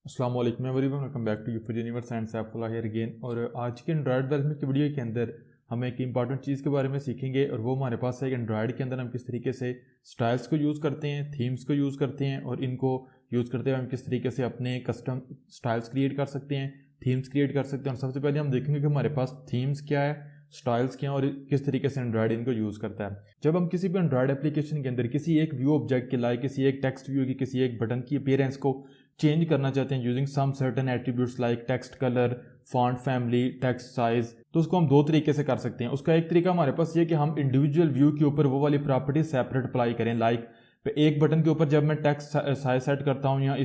अस्सलाम वालेकुम everyone, welcome back to Yufar universe and Saifullah here again. और आज के एंड्रॉयड डेवलपमेंट की वीडियो के अंदर हम एक इंपॉर्टेंट चीज़ के बारे में सीखेंगे और वो हमारे पास है कि एंड्रॉयड के अंदर हम किस तरीके से स्टाइल्स को यूज़ करते हैं, थीम्स को यूज़ करते हैं और इनको यूज़ करते हुए हम किस तरीके से अपने कस्टम स्टाइल्स क्रिएट कर सकते हैं, थीम्स क्रिएट कर सकते हैं। और सबसे पहले हम देखेंगे कि हमारे पास थीम्स क्या है, स्टाइल्स क्या हैं और किस तरीके से एंड्रॉयड इनको यूज़ करता है। जब हम किसी भी एंड्रॉयड एप्लीकेशन के अंदर किसी एक व्यू ऑब्जेक्ट के लाइक किसी एक टेक्स्ट व्यू की किसी एक बटन की अपीयरेंस को चेंज करना चाहते हैं using some certain attributes like text colour, font family, text size, तो उसको हम दो तरीके से कर सकते हैं। उसका एक तरीका हमारे पास ये कि हम इंडिविजुअल व्यू के ऊपर वो वाली प्रॉपर्टी सेपरेट अप्लाई करें। लाइक एक बटन के ऊपर जब मैं टेक्स्ट साइज सेट करता हूँ या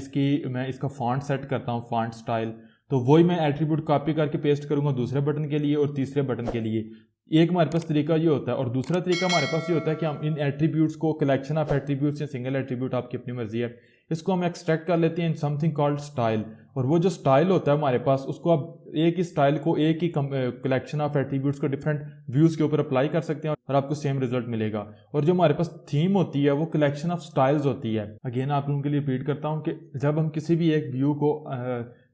मैं इसका फॉन्ट सेट करता हूँ, फॉन्ट स्टाइल, तो वही मैं एट्रीब्यूट कॉपी करके पेस्ट करूंगा दूसरे बटन के लिए और तीसरे बटन के लिए। एक हमारे पास तरीका ये होता है और दूसरा तरीका हमारे पास ये होता है कि हम इन एट्रीब्यूट्स को, कलेक्शन ऑफ एट्रीब्यूट्स या सिंगल एट्रीब्यूट, आपकी अपनी मर्जी है, इसको हम एक्सट्रैक्ट कर लेते हैं इन समथिंग कॉल्ड स्टाइल। और वो जो स्टाइल होता है हमारे पास, उसको आप एक ही स्टाइल को एक ही कलेक्शन ऑफ एट्रीब्यूट्स को डिफरेंट व्यूज के ऊपर अप्लाई कर सकते हैं और आपको सेम रिजल्ट मिलेगा। और जो हमारे पास थीम होती है वो कलेक्शन ऑफ स्टाइल्स होती है। अगेन आप लोगों के लिए रिपीट करता हूँ कि जब हम किसी भी एक व्यू को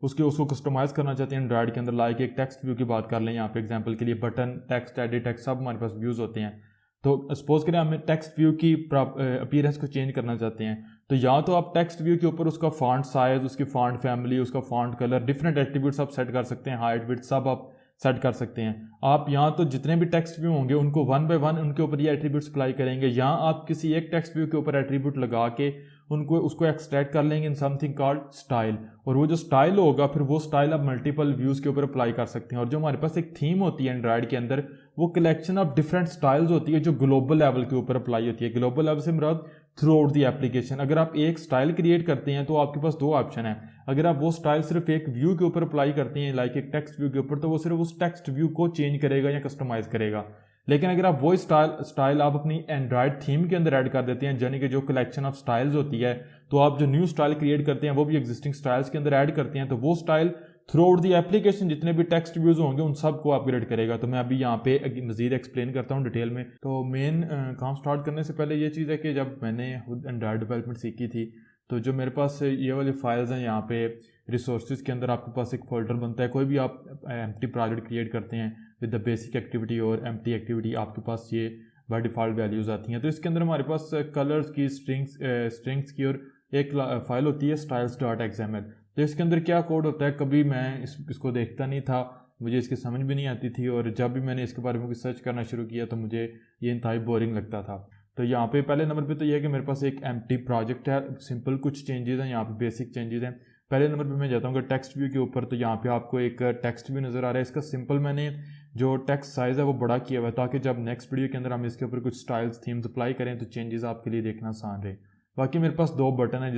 उसको कस्टमाइज करना चाहते हैं एंड्रॉयड के अंदर, लाइक एक टेक्स्ट व्यू की बात कर लें यहाँ पे एग्जांपल के लिए, बटन, टेक्स्ट, एडिट टेक्स्ट, सब हमारे पास व्यूज होते हैं। तो सपोज करें हमें टेक्स्ट व्यू की अपीयरेंस को चेंज करना चाहते हैं, तो या तो आप टेक्स्ट व्यू के ऊपर उसका फॉन्ट साइज, उसकी फॉन्ट फैमिली, उसका फॉन्ट कलर, डिफरेंट एट्रीब्यूट्स आप सेट कर सकते हैं, हाइट विड्थ सब आप सेट कर सकते हैं। आप यहाँ तो जितने भी टेक्स्ट व्यू होंगे उनको वन बाय वन उनके ऊपर ये एट्रीब्यूट्स अप्लाई करेंगे, या आप किसी एक टेक्स्ट व्यू के ऊपर एट्रीब्यूट लगा के उसको एक्सट्रैक्ट कर लेंगे इन समथिंग कॉल्ड स्टाइल। और वो जो स्टाइल होगा फिर वो स्टाइल आप मल्टीपल व्यूज के ऊपर अप्लाई कर सकते हैं। और जो हमारे पास एक थीम होती है एंड्रॉयड के अंदर, वो कलेक्शन ऑफ डिफरेंट स्टाइल्स होती है जो ग्लोबल लेवल के ऊपर अप्लाई होती है। ग्लोबल लेवल से मुराद थ्रू आउट दी एप्लीकेशन। अगर आप एक स्टाइल क्रिएट करते हैं तो आपके पास दो ऑप्शन है। अगर आप वो स्टाइल सिर्फ एक व्यू के ऊपर अप्लाई करते हैं, लाइक एक टेक्स्ट व्यू के ऊपर, तो वो सिर्फ उस टेक्स्ट व्यू को चेंज करेगा या कस्टमाइज करेगा। लेकिन अगर आप वो स्टाइल आप अपनी एंड्रॉयड थीम के अंदर ऐड कर देते हैं, यानी कि जो कलेक्शन ऑफ स्टाइल्स होती है, तो आप जो न्यू स्टाइल क्रिएट करते हैं वो भी एग्जिस्टिंग स्टाइल्स के अंदर ऐड करते हैं, तो वो style through out the application जितने भी टेक्स्ट व्यूज होंगे उन सब को अपग्रेड करेगा। तो मैं अभी यहाँ पे मजीद एक्सप्लेन करता हूँ डिटेल में। तो मेन काम स्टार्ट करने से पहले ये चीज़ है कि जब मैंने खुद एंड्रॉयड डेवलपमेंट सीखी थी, तो जो मेरे पास ये वाली फाइल्स हैं, यहाँ पे रिसोर्सेज के अंदर आपके पास एक फोल्डर बनता है। कोई भी आप एम्प्टी प्रोजेक्ट क्रिएट करते हैं विद द बेसिक एक्टिविटी और एम्प्टी एक्टिविटी, आपके पास ये बाय डिफ़ॉल्ट वैल्यूज़ आती हैं। तो इसके अंदर हमारे पास कलर्स की, स्ट्रिंग्स की और एक फाइल होती है styles.xml। तो इसके अंदर क्या कोड होता है, कभी मैं इसको देखता नहीं था, मुझे इसकी समझ भी नहीं आती थी, और जब भी मैंने इसके बारे में सर्च करना शुरू किया तो मुझे ये इंतहाई बोरिंग लगता था। तो यहाँ पे पहले नंबर पे तो ये है कि मेरे पास एक एम्प्टी प्रोजेक्ट है, सिंपल कुछ चेंजेस हैं यहाँ पे, बेसिक चेंजेस हैं। पहले नंबर पे मैं जाता हूँ टेक्स्ट व्यू के ऊपर, तो यहाँ पे आपको एक टेक्स्ट व्यू नज़र आ रहा है। इसका सिंपल मैंने जो टेक्स्ट साइज़ है वो बड़ा किया हुआ है, ताकि जब नेक्स्ट वीडियो के अंदर हम इसके ऊपर कुछ स्टाइल्स, थीम्स अप्लाई करें तो चेंजेस आपके लिए देखना आसान रहे। बाकी मेरे पास दो बटन है,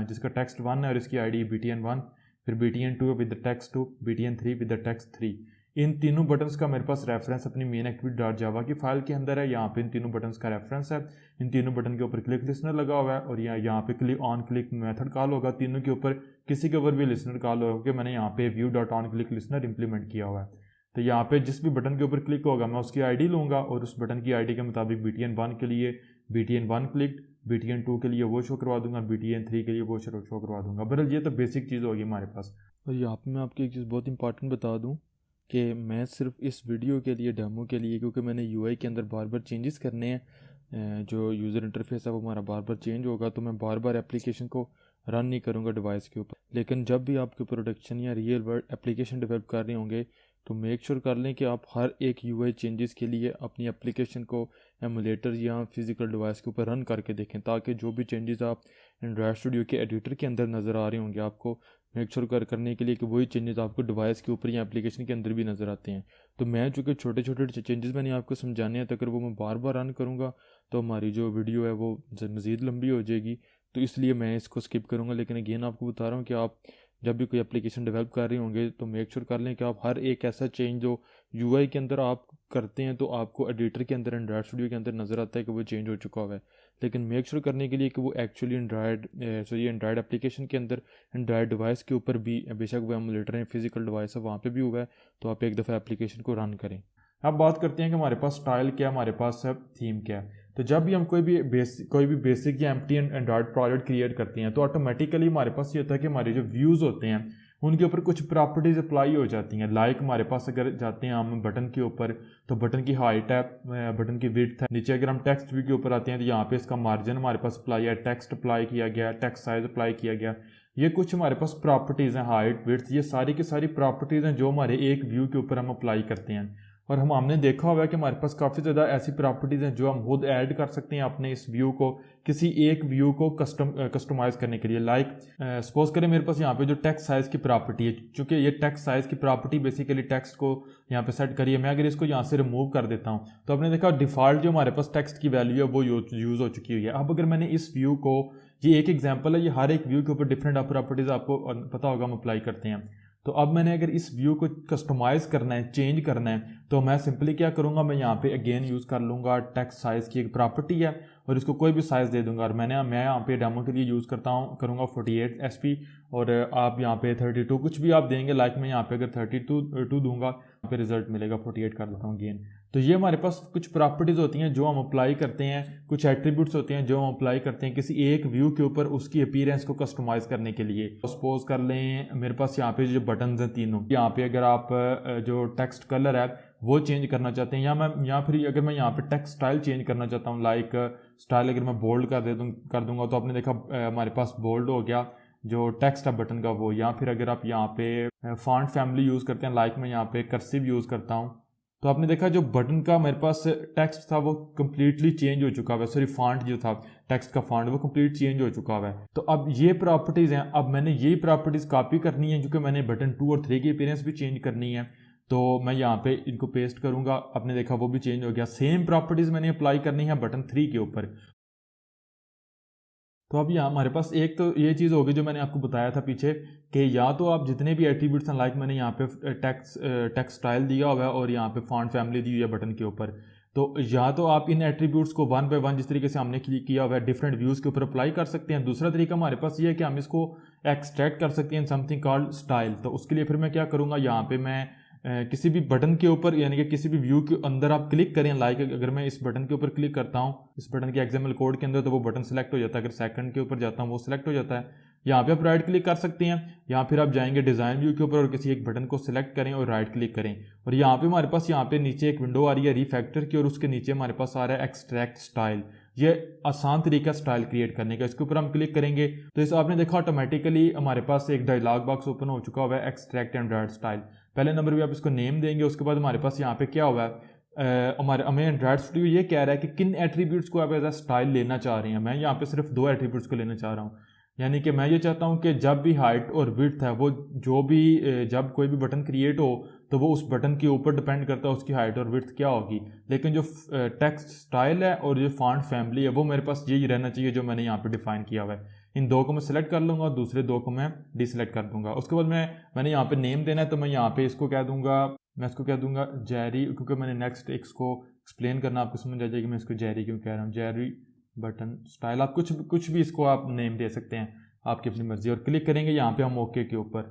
जिसका टेक्स्ट 1 है और इसकी आईडी BTN1, फिर BTN2 with the text 2, BTN3 with the text 3। इन तीनों बटन्स का मेरे पास रेफरेंस अपनी मेन एक्टिविटी.जावा की फाइल के अंदर है। यहाँ पे इन तीनों बटन्स का रेफरेंस है। इन तीनों बटन के ऊपर क्लिक लिसनर लगा हुआ है और यहाँ पे click on click method call होगा। तीनों के ऊपर किसी के ऊपर भी लिसनर कॉल होगा, क्योंकि मैंने यहाँ पे view.on क्लिक लिसनर इंप्लीमेंट किया हुआ है। तो यहाँ पे जिस भी बटन के ऊपर क्लिक होगा मैं उसकी आईडी लूँगा और उस बटन की आईडी के मुताबिक BTN1 के लिए BTN1 क्लिक, BTN2 के लिए वो शो करवा दूंगा, BTN3 के लिए वो शो करवा दूंगा। बहरहाल ये तो बेसिक चीज़ होगी हमारे पास। और यहाँ पे मैं आपको एक चीज़ बहुत इंपॉर्टेंट बता दूँ कि मैं सिर्फ इस वीडियो के लिए, डेमो के लिए, क्योंकि मैंने यूआई के अंदर बार बार चेंजेस करने हैं, जो यूज़र इंटरफेस है वो हमारा बार बार चेंज होगा, तो मैं बार बार एप्लीकेशन को रन नहीं करूँगा डिवाइस के ऊपर। लेकिन जब भी आपके प्रोडक्शन या रियल वर्ल्ड एप्लीकेशन डेवलप कर रहे होंगे तो मेक श्योर कर लें कि आप हर एक यूआई चेंजेस के लिए अपनी एप्लीकेशन को एमुलेटर या फिजिकल डिवाइस के ऊपर रन करके देखें, ताकि जो भी चेंजेस आप एंड्रॉयड स्टूडियो के एडिटर के अंदर नज़र आ रहे होंगे आपको मेक श्योर करने के लिए कि वही चेंजेस आपको डिवाइस के ऊपर या एप्लीकेशन के अंदर भी नज़र आते हैं। तो मैं चूँकि छोटे छोटे चेंजेस मैंने आपको समझाने हैं, तो अगर वो मैं बार बार रन करूँगा तो हमारी जो वीडियो है वो मज़ीद लंबी हो जाएगी, तो इसलिए मैं इसको स्किप करूँगा। लेकिन अगेन आपको बता रहा हूँ कि आप जब भी कोई एप्लीकेशन डेवलप कर रहे होंगे तो मेक श्योर कर लें कि आप हर एक ऐसा चेंज जो यूआई के अंदर आप करते हैं तो आपको एडिटर के अंदर, एंड्रॉयड स्टूडियो के अंदर नज़र आता है कि वो चेंज हो चुका हुआ है। लेकिन मेक श्योर करने के लिए कि वो एक्चुअली एंड्रॉयड एप्लीकेशन के अंदर, एंड्रॉयड डिवाइस के ऊपर भी, बेशक वो एमुलेटर है, फिजिकल डिवाइस है, वहाँ पे भी हुआ है, तो आप एक दफ़ा एप्लीकेशन को रन करें। अब बात करते हैं कि हमारे पास स्टाइल क्या है, हमारे पास थीम क्या है। तो जब भी हम कोई भी बेसिक या एम्प्टी एंड्रॉयड प्रोजेक्ट क्रिएट करते हैं तो ऑटोमेटिकली हमारे पास ये होता है कि हमारे जो व्यूज़ होते हैं उनके ऊपर कुछ प्रॉपर्टीज़ अप्लाई हो जाती हैं। लाइक हमारे पास अगर जाते हैं हम बटन के ऊपर तो बटन की हाइट है, बटन की विड्थ है। नीचे अगर हम टेक्स्ट व्यू के ऊपर आते हैं तो यहाँ पे इसका मार्जिन हमारे पास अप्लाई है, टेक्स्ट अप्लाई किया गया, टेक्स्ट साइज अप्लाई किया गया। ये कुछ हमारे पास प्रॉपर्टीज़ हैं, हाइट विड्थ, ये सारी की सारी प्रॉपर्टीज़ हैं जो हमारे एक व्यू के ऊपर हम अप्लाई करते हैं। और हमने देखा हुआ है कि हमारे पास काफ़ी ज़्यादा ऐसी प्रॉपर्टीज़ हैं जो हम खुद ऐड कर सकते हैं अपने इस व्यू को, किसी एक व्यू को कस्टमाइज़ करने के लिए। लाइक सपोज करें मेरे पास यहाँ पे जो टेक्स्ट साइज़ की प्रॉपर्टी है, चूँकि ये टेक्स्ट साइज़ की प्रॉपर्टी बेसिकली टेक्स्ट को यहाँ पे सेट करिए, मैं अगर इसको यहाँ से रिमूव कर देता हूँ तो आपने देखा डिफ़ॉल्ट जो हमारे पास टेक्स्ट की वैल्यू है वो यूज़ हो चुकी हुई है। अब अगर मैंने इस व्यू को, ये एक एग्जाम्पल है, ये हर एक व्यू के ऊपर डिफरेंट प्रॉपर्टीज़ आपको पता होगा हम अप्लाई करते हैं। तो अब मैंने अगर इस व्यू को कस्टमाइज़ करना है, चेंज करना है, तो मैं सिंपली क्या करूँगा, मैं यहाँ पे अगेन यूज़ कर लूँगा टेक्स्ट साइज़ की एक प्रॉपर्टी है और इसको कोई भी साइज़ दे दूँगा। और मैं यहाँ पे डेमो के लिए यूज़ करूँगा 48 SP और आप यहाँ पे 32 कुछ भी आप देंगे। लाइक मैं यहाँ पे अगर 32 दूंगा, यहाँ पे रिजल्ट मिलेगा 48 कर देता हूँ अगेन। तो ये हमारे पास कुछ प्रॉपर्टीज़ होती हैं जो हम अप्लाई करते हैं, कुछ एट्रीब्यूट्स होते हैं जो हम अप्लाई करते हैं किसी एक व्यू के ऊपर उसकी अपीयरेंस को कस्टमाइज़ करने के लिए। सपोज कर लें मेरे पास यहाँ पे जो बटन्स हैं तीनों, यहाँ पे अगर आप जो टेक्स्ट कलर है वो चेंज करना चाहते हैं या फिर अगर मैं यहाँ पे टेक्स्ट स्टाइल चेंज करना चाहता हूँ, लाइक स्टाइल अगर मैं बोल्ड कर दूंगा तो आपने देखा हमारे पास बोल्ड हो गया जो टेक्स्ट है बटन का वो। या फिर अगर आप यहाँ पे फॉन्ट फैमिली यूज़ करते हैं, लाइक मैं यहाँ पे कर्सिव यूज़ करता हूँ, तो आपने देखा जो बटन का मेरे पास टेक्स्ट था वो कम्प्लीटली चेंज हो चुका है। सॉरी, फॉन्ट जो था टेक्स्ट का फॉन्ट वो कम्प्लीट चेंज हो चुका है। तो अब ये प्रॉपर्टीज़ हैं, अब मैंने ये प्रॉपर्टीज़ कॉपी करनी है क्योंकि मैंने बटन 2 और 3 की अपीयरेंस भी चेंज करनी है। तो मैं यहाँ पे इनको पेस्ट करूँगा, आपने देखा वो भी चेंज हो गया। सेम प्रॉपर्टीज़ मैंने अप्लाई करनी है बटन 3 के ऊपर। तो अब यहाँ हमारे पास एक तो ये चीज़ होगी जो मैंने आपको बताया था पीछे कि या तो आप जितने भी एट्रीब्यूट्स हैं, लाइक मैंने यहाँ पे टेक्स्ट स्टाइल दिया हुआ है और यहाँ पे फॉन्ट फैमिली दी हुई है बटन के ऊपर, तो या तो आप इन एट्रीब्यूट्स को 1 बाय 1 जिस तरीके से हमने किया हुआ है डिफरेंट व्यूज़ के ऊपर अप्लाई कर सकते हैं। दूसरा तरीका हमारे पास ये है कि हम इसको एक्सट्रैक्ट कर सकते हैं समथिंग कॉल्ड स्टाइल। तो उसके लिए फिर मैं क्या करूँगा, यहाँ पर मैं किसी भी बटन के ऊपर यानी कि किसी भी व्यू के अंदर आप क्लिक करें, लाइक अगर मैं इस बटन के ऊपर क्लिक करता हूं इस बटन के XML कोड के अंदर तो वो बटन सेलेक्ट हो जाता है। अगर सेकंड के ऊपर जाता हूं वो सिलेक्ट हो जाता है। यहाँ पे आप राइट क्लिक कर सकते हैं, या फिर आप जाएंगे डिज़ाइन व्यू के ऊपर और किसी एक बटन को सिलेक्ट करें और राइट क्लिक करें। और यहाँ पे हमारे पास यहाँ पे नीचे एक विंडो आ रही है रिफैक्टर की और उसके नीचे हमारे पास आ रहा है एक्सट्रैक्ट स्टाइल। ये आसान तरीका स्टाइल क्रिएट करने का। इसके ऊपर हम क्लिक करेंगे तो इस आपने देखा ऑटोमेटिकली हमारे पास एक डायलॉग बॉक्स ओपन हो चुका हुआ है एक्सट्रैक्ट एंड्रॉयड स्टाइल। पहले नंबर पे आप इसको नेम देंगे, उसके बाद हमारे पास यहाँ पे क्या हुआ है, हमें एंड्रॉयड स्टूडियो ये कह रहा है कि किन एट्रीब्यूट्स को आप एज अ स्टाइल लेना चाह रहे हैं। मैं यहाँ पे सिर्फ 2 एट्रीब्यूट्स को लेना चाह रहा हूँ, यानी कि मैं ये चाहता हूँ कि जब भी हाइट और विड्थ है वो जो भी जब कोई भी बटन क्रिएट हो तो वो उस बटन के ऊपर डिपेंड करता है उसकी हाइट और विड्थ क्या होगी। लेकिन जो टेक्स्ट स्टाइल है और जो फॉन्ट फैमिली है वो मेरे पास यही रहना चाहिए जो मैंने यहाँ पे डिफाइन किया हुआ है। इन 2 को मैं सिलेक्ट कर लूँगा और दूसरे 2 को मैं डिसलेक्ट कर दूंगा। उसके बाद मैंने यहाँ पे नेम देना है तो मैं यहाँ पे इसको कह दूंगा जेरी, क्योंकि मैंने नेक्स्ट इसको एक्सप्लेन करना आपको समझ आ जाएगी मैं इसको जेरी क्यों कह रहा हूँ। जेरी बटन स्टाइल, आप कुछ भी इसको आप नेम दे सकते हैं आपकी अपनी मर्जी। और क्लिक करेंगे यहाँ पे हम ओके के ऊपर,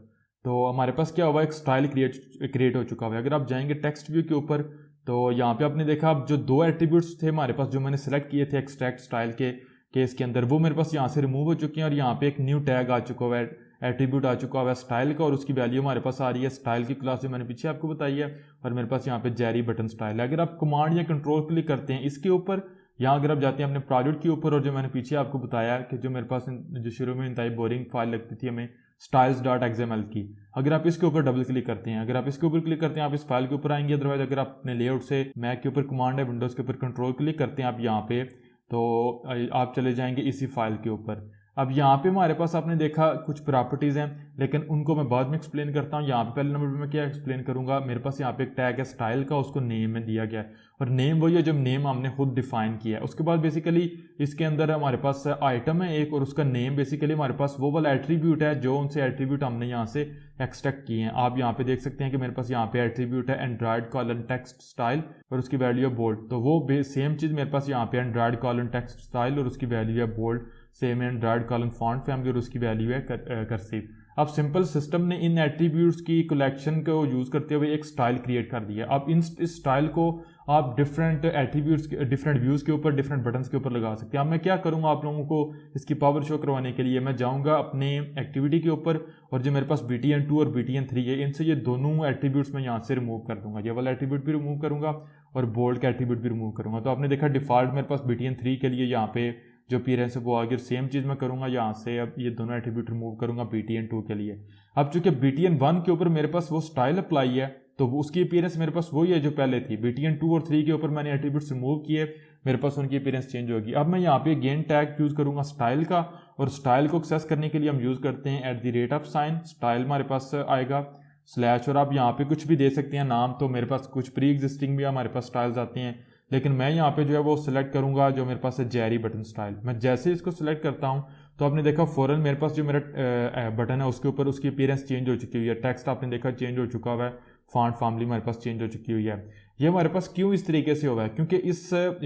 तो हमारे पास क्या हुआ, एक स्टाइल क्रिएट हो चुका हुआ है। अगर आप जाएंगे टेक्स्ट व्यू के ऊपर तो यहाँ पे आपने देखा अब जो 2 एट्रीब्यूट्स थे हमारे पास जो मैंने सेलेक्ट किए थे एक्सट्रैक्ट स्टाइल के केस के अंदर, वो मेरे पास यहाँ से रिमूव हो चुके हैं और यहाँ पे एक न्यू टैग आ चुका हुआ है, एट्रीब्यूट आ चुका हुआ है स्टाइल का और उसकी वैल्यू हमारे पास आ रही है स्टाइल की क्लास जो मैंने पीछे आपको बताई है। और मेरे पास यहाँ पे जेरी बटन स्टाइल है। अगर आप कमांड या कंट्रोल क्लिक करते हैं इसके ऊपर, यहाँ अगर आप जाते हैं अपने प्रोजेक्ट के ऊपर और जो मैंने पीछे आपको बताया कि जो मेरे पास जो शुरू में इंतहाई बोरिंग फाइल लगती थी हमें styles.xml की, अगर आप इसके ऊपर डबल क्लिक करते हैं, अगर आप इसके ऊपर क्लिक करते हैं आप इस फाइल के ऊपर आएंगे। अदरवाइज अगर आप अपने लेआउट से मैक के ऊपर कमांड है विंडोज़ के ऊपर कंट्रोल क्लिक करते हैं आप यहाँ पे, तो आप चले जाएंगे इसी फाइल के ऊपर। अब यहाँ पे हमारे पास आपने देखा कुछ प्रॉपर्टीज़ हैं लेकिन उनको मैं बाद में एक्सप्लेन करता हूँ। यहाँ पे पहले नंबर पे मैं क्या एक्सप्लेन करूँगा, मेरे पास यहाँ पे एक टैग है स्टाइल का, उसको नेम में दिया गया है और नेम वही है जो नेम हमने खुद डिफाइन किया है। उसके बाद बेसिकली इसके अंदर हमारे पास आइटम है एक और उसका नेम बेसिकली हमारे पास वो वाला एट्रीब्यूट है जो उनसे एट्रीब्यूट हमने यहाँ से एक्सट्रैक्ट किए हैं। आप यहाँ पे देख सकते हैं कि मेरे पास यहाँ पे एट्रीब्यूट है एंड्रॉयड कॉलन टेक्स्ट स्टाइल और उसकी वैल्यू है बोल्ड, तो वो सेम चीज़ मेरे पास यहाँ पे एंड्रॉयड कॉलन टेक्स्ट स्टाइल और उसकी वैल्यू है bold, same android colon font family और उसकी वैल्यू है कर्सिव। अब सिंपल सिस्टम ने इन एट्रीब्यूट्स की कलेक्शन को यूज़ करते हुए एक स्टाइल क्रिएट कर दिया। अब इस स्टाइल को आप डिफरेंट एट्रीब्यूट्स डिफरेंट व्यूज़ के ऊपर डिफरेंट बटन्स के ऊपर लगा सकते हैं। अब मैं क्या करूँगा आप लोगों को इसकी पावर शो करवाने के लिए, मैं जाऊँगा अपने एक्टिविटी के ऊपर और जो मेरे पास BTN2 और BTN3 है, इनसे ये दोनों एट्रीब्यूट्स मैं यहाँ से रिमूव कर दूंगा। ये वाला एट्रीब्यूट भी रिमूव करूँगा और बोल्ड का एट्रीब्यूट भी रिमूव करूँगा। तो आपने देखा डिफ़ॉल्ट मेरे पास BTN3 के लिए यहाँ पे जो अपीयरेंस है वो आ गई। सेम चीज़ मैं करूँगा यहाँ से, अब ये दोनों एट्रीब्यूट रिमूव करूँगा BTN2 के लिए। अब चूंकि BTN1 के ऊपर मेरे पास वो स्टाइल अप्लाई है तो उसकी अपीयरेंस मेरे पास वही है जो पहले थी। BTN2 और 3 के ऊपर मैंने एट्रीब्यूट्स रिमूव किए, मेरे पास उनकी अपीयरेंस चेंज होगी। अब मैं यहाँ पे गेन टैग यूज़ करूँगा स्टाइल का, और स्टाइल को एक्सेस करने के लिए हम यूज़ करते हैं @साइन, स्टाइल हमारे पास आएगा स्लैश, और आप यहाँ पे कुछ भी दे सकते हैं नाम। तो मेरे पास कुछ प्री एग्जिस्टिंग भी हमारे पास स्टाइल्स आते हैं, लेकिन मैं यहाँ पे जो है वो सिलेक्ट करूँगा जो मेरे पास है जेरी बटन स्टाइल। मैं जैसे इसको सिलेक्ट करता हूँ तो आपने देखा फ़ौरन मेरे पास जो मेरा बटन है उसके ऊपर उसकी अपीयरेंस चेंज हो चुकी हुई है। टेक्स्ट आपने देखा चेंज हो चुका हुआ है, फॉन्ट फैमिली हमारे पास चेंज हो चुकी हुई है। ये हमारे पास क्यों इस तरीके से हुआ है, क्योंकि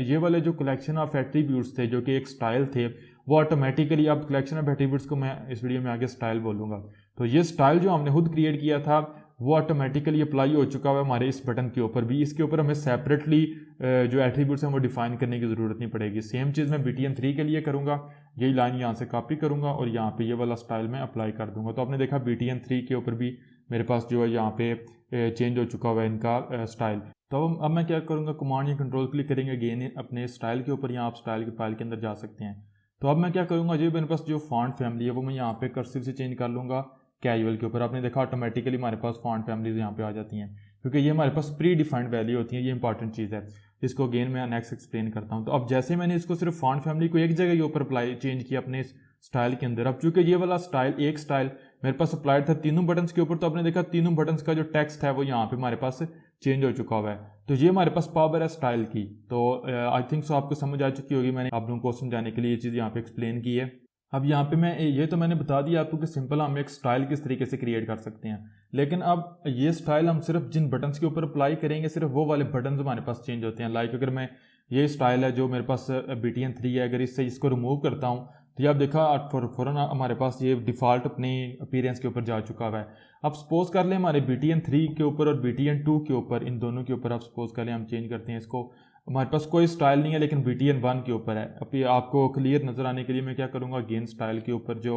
ये वाले जो कलेक्शन ऑफ एट्रीब्यूट्स थे जो कि एक स्टाइल थे, वो ऑटोमेटिकली, अब कलेक्शन ऑफ एट्रीब्यूट्स को मैं इस वीडियो में आगे स्टाइल बोलूँगा, तो ये स्टाइल जो हमने खुद क्रिएट किया था वो ऑटोमेटिकली अप्लाई हो चुका हुआ है हमारे इस बटन के ऊपर भी। इसके ऊपर हमें सेपरेटली जो एट्रीब्यूट्स हैं वो डिफाइन करने की ज़रूरत नहीं पड़ेगी। सेम चीज़ मैं BTN3 के लिए करूँगा, यही लाइन यहाँ से कॉपी करूँगा और यहाँ पे ये वाला स्टाइल मैं अप्लाई कर दूँगा। तो आपने देखा BTN3 के ऊपर भी मेरे पास जो है यहाँ पे चेंज हो चुका हुआ है इनका स्टाइल। तो अब मैं क्या करूँगा, कमांड या कंट्रोल क्लिक करेंगे अगेन अपने स्टाइल के ऊपर, यहाँ आप स्टाइल के फाइल के अंदर जा सकते हैं। तो अब मैं क्या करूँगा, जो मेरे पास जो फॉन्ट फैमिली है वो मैं यहाँ पे कर्सिव से चेंज कर लूँगा कैजुअल के ऊपर। आपने देखा ऑटोमेटिकली हमारे पास फॉन्ट फैमिलीज यहाँ पे आ जाती हैं, क्योंकि ये हमारे पास प्री डिफाइंड वैल्यू होती है। ये इंपॉर्टेंट चीज़ है, इसको अगेन मैं नेक्स्ट एक्सप्लेन करता हूँ। तो अब जैसे मैंने इसको सिर्फ फॉन्ट फैमिली को एक जगह के ऊपर अप्लाई चेंज किया अपने स्टाइल के अंदर, अब चूंकि ये वाला स्टाइल एक स्टाइल मेरे पास अप्लाइड था तीनों बटन्स के ऊपर, तो आपने देखा तीनों बटन्स का जो टेक्स्ट है वो यहाँ पे हमारे पास चेंज हो चुका हुआ है। तो ये हमारे पास पावर है स्टाइल की। तो आई थिंक सो आपको समझ आ चुकी होगी, मैंने आप लोगों को समझाने के लिए ये चीज़ यहाँ पे एक्सप्लेन की है। अब यहाँ पे मैं ये तो मैंने बता दिया आपको कि सिंपल हम एक स्टाइल किस तरीके से क्रिएट कर सकते हैं, लेकिन अब ये स्टाइल हम सिर्फ जिन बटन्स के ऊपर अप्लाई करेंगे सिर्फ वो वाले बटन्स हमारे पास चेंज होते हैं। लाइक अगर मैं ये स्टाइल है जो मेरे पास BTN3 है, अगर इसको रिमूव करता हूँ तो ये आप देखा फ़ौरन हमारे पास ये डिफ़ॉल्ट अपने अपीयरेंस के ऊपर जा चुका हुआ है। अब सपोज कर लें हमारे BTN3 के ऊपर और BTN2 के ऊपर, इन दोनों के ऊपर आप सपोज कर लें हम चेंज करते हैं इसको, हमारे पास कोई स्टाइल नहीं है लेकिन BTN1 के ऊपर है। अब ये आपको क्लियर नज़र आने के लिए मैं क्या करूँगा, अगेन स्टाइल के ऊपर जो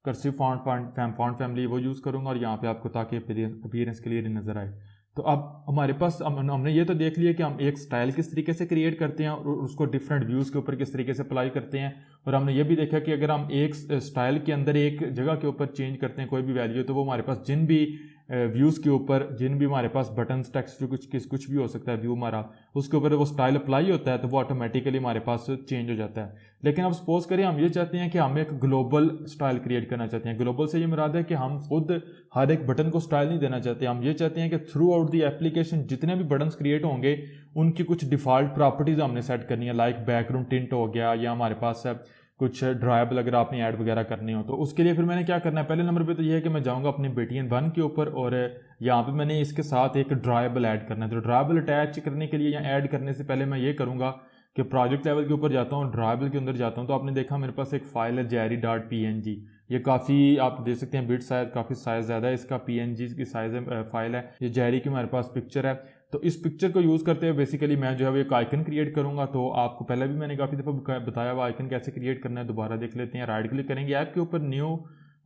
कर्सिव फॉन्ट फैमिली वो यूज़ करूँगा और यहाँ पे आपको ताकि अपीयरेंस क्लियर नज़र आए। तो अब हमारे पास हमने ये तो देख लिया कि हम एक स्टाइल किस तरीके से क्रिएट करते हैं और उसको डिफरेंट व्यूज़ के ऊपर किस तरीके से अप्लाई करते हैं, और हमने ये भी देखा कि अगर हम एक स्टाइल के अंदर एक जगह के ऊपर चेंज करते हैं कोई भी वैल्यू, तो वो हमारे पास जिन भी व्यूज़ के ऊपर जिन भी हमारे पास बटन्स टेक्स्ट कुछ भी हो सकता है व्यू हमारा, उसके ऊपर वो स्टाइल अप्लाई होता है तो वो ऑटोमेटिकली हमारे पास चेंज हो जाता है। लेकिन अब सपोज करें हम ये चाहते हैं कि हम एक ग्लोबल स्टाइल क्रिएट करना चाहते हैं। ग्लोबल से ये मुराद है कि हम खुद हर एक बटन को स्टाइल नहीं देना चाहते, हम ये चाहते हैं कि थ्रू आउट दी एप्लीकेशन जितने भी बटन्स क्रिएट होंगे उनकी कुछ डिफ़ॉल्ट प्रॉपर्टीज़ हमने सेट करनी है। लाइक बैकग्राउंड टिंट हो गया, या हमारे पास है कुछ ड्राइबल अगर आपने ऐड वगैरह करनी हो, तो उसके लिए फिर मैंने क्या करना है, पहले नंबर पे तो ये है कि मैं जाऊंगा अपने BTN1 के ऊपर और यहाँ पे मैंने इसके साथ एक ड्राइबल ऐड करना है। तो ड्राइबल अटैच करने के लिए या ऐड करने से पहले मैं ये करूँगा कि प्रोजेक्ट लेवल के ऊपर जाता हूँ, ड्राइबल के अंदर जाता हूँ, तो आपने देखा मेरे पास एक फ़ाइल है jerry.png। ये काफ़ी आप देख सकते हैं बिट साइज काफ़ी साइज़ ज़्यादा है इसका, PNG की साइज फाइल है। ये जेरी की हमारे पास पिक्चर है, तो इस पिक्चर को यूज़ करते हुए बेसिकली मैं जो है एक आइकन क्रिएट करूँगा। तो आपको पहले भी मैंने काफ़ी दफ़ा बताया हुआ आइकन कैसे क्रिएट करना है, दोबारा देख लेते हैं। राइट क्लिक करेंगे ऐप के ऊपर, न्यू,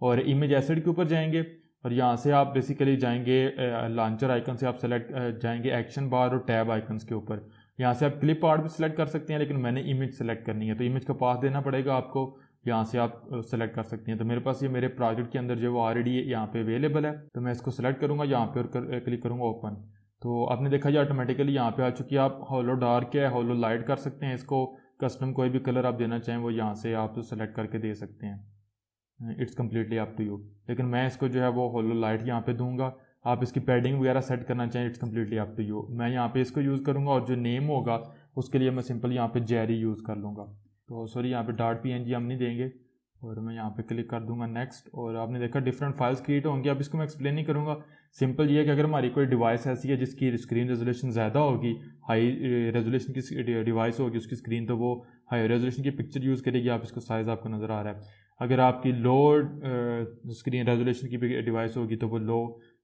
और इमेज एसेट के ऊपर जाएंगे और यहाँ से आप बेसिकली जाएंगे लॉन्चर आइकन से आप सेलेक्ट जाएंगे एक्शन बार और टैब आइकन्स के ऊपर। यहाँ से आप क्लिप आर्ट भी सिलेक्ट कर सकते हैं, लेकिन मैंने इमेज सेलेक्ट करनी है तो इमेज का पास देना पड़ेगा आपको, यहाँ से आप सेलेक्ट कर सकते हैं। तो मेरे पास ये मेरे प्रोजेक्ट के अंदर जो वो ऑलरेडी यहाँ पे अवेलेबल है, तो मैं इसको सेलेक्ट करूँगा यहाँ पे और क्लिक करूँगा ओपन। तो आपने देखा ये ऑटोमेटिकली यहाँ पे आ चुकी है। आप होलो डार्क या होलो लाइट कर सकते हैं, इसको कस्टम कोई भी कलर आप देना चाहें वो यहाँ से आप तो सेलेक्ट करके दे सकते हैं, it's completely up to you. लेकिन मैं इसको जो है वो होलो लाइट यहाँ पे दूंगा। आप इसकी पैडिंग वगैरह सेट करना चाहें, it's completely up to you. मैं यहाँ पे इसको यूज़ करूँगा और जो नेम होगा उसके लिए मैं सिंपल यहाँ पे जेरी यूज़ कर लूँगा। तो सॉरी यहाँ पे .png हम नहीं देंगे और मैं यहाँ पे क्लिक कर दूंगा नेक्स्ट। और आपने देखा डिफरेंट फाइल्स क्रिएट होंगी। अब इसको मैं एक्सप्लेन नहीं करूँगा, सिंपल ये है कि अगर हमारी कोई डिवाइस ऐसी है जिसकी स्क्रीन रेजोल्यूशन ज़्यादा होगी, हाई रेजोल्यूशन की डिवाइस होगी उसकी स्क्रीन, तो वो हाई रेजोल्यूशन की पिक्चर यूज़ करेगी। आप इसको साइज़ आपको नज़र आ रहा है। अगर आपकी लो स्क्रीन रेजोल्यूशन की भी डिवाइस होगी तो वो लो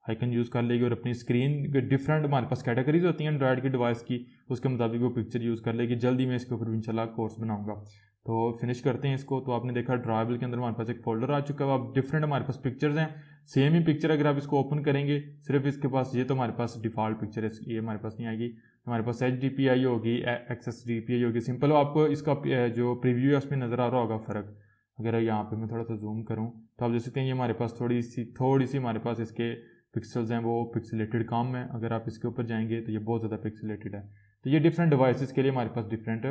आइकन यूज़ कर लेगी और अपनी स्क्रीन डिफरेंट हमारे पास कैटेगरीज होती हैं एंड्रॉयड की डिवाइस की, उसके मुताबिक वो पिक्चर यूज़ कर लेगी। जल्दी मैं इसके ऊपर इंशाल्लाह कोर्स बनाऊंगा। तो फिनिश करते हैं इसको। तो आपने देखा ड्राइबल के अंदर हमारे पास एक फोल्डर आ चुका है। अब डिफरेंट हमारे पास पिक्चर्स हैं, सेम ही पिक्चर अगर आप इसको ओपन करेंगे, सिर्फ इसके पास ये तो हमारे पास डिफ़ॉल्ट पिक्चर है, ये हमारे पास नहीं आएगी। हमारे पास HDPI होगी, XSDPI होगी, सिंपल आपको इसका जो प्रीव्यू है उसमें नज़र आ रहा होगा फ़र्क। अगर यहाँ पे मैं थोड़ा सा जूम करूँ तो आप देख सकते हैं ये हमारे पास थोड़ी सी हमारे पास इसके पिक्सल्स हैं वो पिक्सलेटेड कम है। अगर आप इसके ऊपर जाएंगे तो ये बहुत ज़्यादा पिक्सलेटेड है। तो ये डिफरेंट डिवाइसेस के लिए हमारे पास डिफरेंट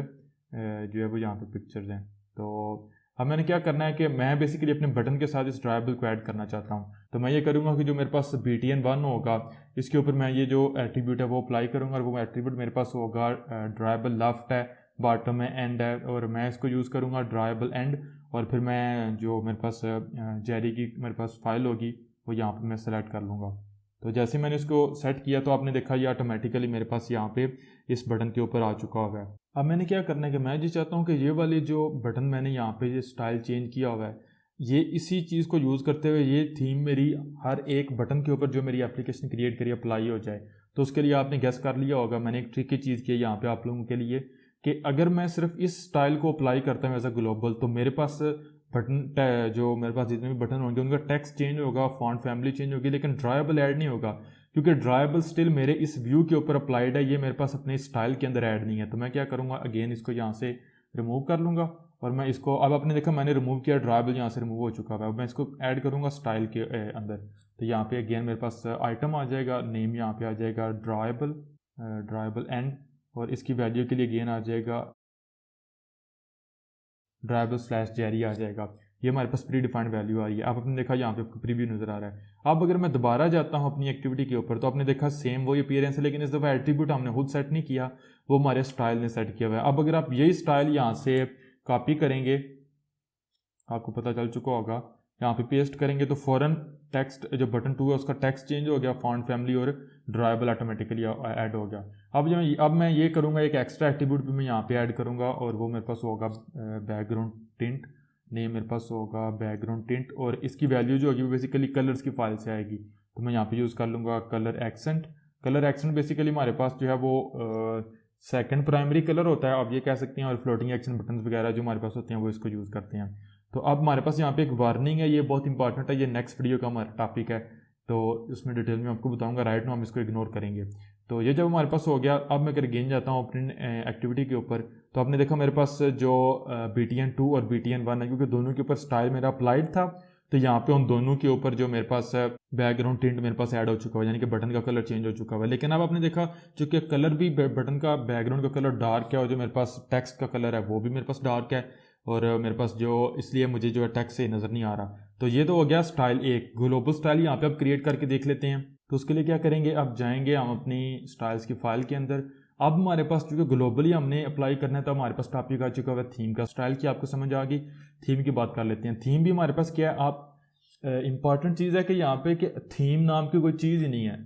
जो है वो यहाँ पे पिक्चर्स हैं। तो अब मैंने क्या करना है कि मैं बेसिकली अपने बटन के साथ इस ड्राइबल को ऐड करना चाहता हूँ। तो मैं ये करूँगा कि जो मेरे पास BTN1 होगा इसके ऊपर मैं ये जो एट्रीब्यूट है वो अप्लाई करूँगा, और वो एट्रीब्यूट मेरे पास होगा ड्राइबल लेफ्ट है, बॉटम है, एंड है, और मैं इसको यूज़ करूँगा ड्राइबल एंड। और फिर मैं जो मेरे पास जेरी की मेरे पास फाइल होगी वो यहाँ पे मैं सेलेक्ट कर लूँगा। तो जैसे मैंने इसको सेट किया तो आपने देखा ये ऑटोमेटिकली मेरे पास यहाँ पे इस बटन के ऊपर आ चुका हुआ है। अब मैंने क्या करना है कि मैं जी चाहता हूँ कि ये वाली जो बटन मैंने यहाँ पे ये स्टाइल चेंज किया हुआ है, ये इसी चीज़ को यूज़ करते हुए ये थीम मेरी हर एक बटन के ऊपर जो मेरी एप्लीकेशन क्रिएट करी अप्लाई हो जाए। तो उसके लिए आपने गेस कर लिया होगा, मैंने एक ट्रिकी चीज़ की है यहाँ पे आप लोगों के लिए कि अगर मैं सिर्फ इस स्टाइल को अप्लाई करता हूँ एज अ ग्लोबल, तो मेरे पास बटन जो मेरे पास जितने भी बटन होंगे उनका टेक्स्ट चेंज होगा, फॉन्ट फैमिली चेंज होगी, लेकिन ड्राइबल ऐड नहीं होगा, क्योंकि ड्राइबल स्टिल मेरे इस व्यू के ऊपर अप्लाइड है, ये मेरे पास अपने स्टाइल के अंदर ऐड नहीं है। तो मैं क्या करूँगा, अगेन इसको यहाँ से रिमूव कर लूँगा, और मैं इसको अब आपने देखा मैंने रिमूव किया, ड्राइबल यहाँ से रिमूव हो चुका है। अब मैं इसको ऐड करूँगा स्टाइल के अंदर। तो यहाँ पे अगेन मेरे पास आइटम आ जाएगा, नेम यहाँ पे आ जाएगा ड्राइबल एंड, और इसकी वैल्यू के लिए अगेन आ जाएगा ड्राइबल/जेरी आ जाएगा। ये हमारे पास प्री डिफाइंड वैल्यू आ रही है। अब आपने देखा यहाँ पे आपको प्रीव्यू नज़र आ रहा है। अब अगर मैं दोबारा जाता हूँ अपनी एक्टिविटी के ऊपर तो आपने देखा सेम वही अपीयरेंस है, लेकिन इस दफ़ा एट्रीब्यूट हमने खुद सेट नहीं किया, वो हमारे स्टाइल ने सेट किया हुआ है। अब अगर आप यही स्टाइल यहाँ से कॉपी करेंगे, आपको पता चल चुका होगा, यहाँ पे पेस्ट करेंगे तो फ़ौरन टेक्स्ट जो बटन 2 है उसका टेक्स्ट चेंज हो गया, फॉन्ट फैमिली और ड्राइबल ऑटोमेटिकली ऐड हो गया। अब मैं ये करूँगा, एक एक्स्ट्रा एट्रीब्यूट भी मैं यहाँ पे ऐड करूँगा, और वो मेरे पास होगा बैकग्राउंड टिंट, नेम मेरे पास होगा बैकग्राउंड टिंट, और इसकी वैल्यू जो होगी वो बेसिकली कलर्स की फाइल से आएगी। तो मैं यहाँ पे यूज़ कर लूँगा कलर एक्सेंट बेसिकली हमारे पास जो है वो सेकंड प्राइमरी कलर होता है, आप ये कह सकते हैं, और फ्लोटिंग एक्शन बटन वगैरह जो हमारे पास होते हैं वो इसको यूज़ करते हैं। तो अब हमारे पास यहाँ पे एक वार्निंग है, ये बहुत इंपॉर्टेंट है, ये नेक्स्ट वीडियो का हमारा टॉपिक है, तो उसमें डिटेल में आपको बताऊंगा। राइट नाउ हम इसको इग्नोर करेंगे। तो ये जब हमारे पास हो गया, अब मैं अगर गेन जाता हूँ अपनी एक्टिविटी के ऊपर, तो आपने देखा मेरे पास जो BTN2 और BTN1 है, क्योंकि दोनों के ऊपर स्टाइल मेरा अप्लाइड था, तो यहाँ पे उन दोनों के ऊपर जो मेरे पास बैकग्राउंड टिंट मेरे पास ऐड हो चुका है, यानी कि बटन का कलर चेंज हो चुका है। लेकिन अब आपने देखा चूँकि कलर भी बटन का बैकग्राउंड का कलर डार्क है, और जो मेरे पास टेक्स्ट का कलर है वो भी मेरे पास डार्क है, और मेरे पास जो इसलिए मुझे जो है टेक्स्ट से नज़र नहीं आ रहा। तो ये तो हो गया स्टाइल एक। ग्लोबल स्टाइल यहाँ पे आप क्रिएट करके देख लेते हैं। तो उसके लिए क्या करेंगे, अब जाएंगे हम अपनी स्टाइल्स की फाइल के अंदर। अब हमारे पास चूँकि ग्लोबली हमने अप्लाई करना है, तो हमारे पास टॉपिक आ चुका है थीम का। स्टाइल की आपको समझ आ गई, थीम की बात कर लेते हैं। थीम भी हमारे पास क्या है, आप इंपॉर्टेंट चीज़ है कि यहाँ पे कि थीम नाम की कोई चीज़ ही नहीं है।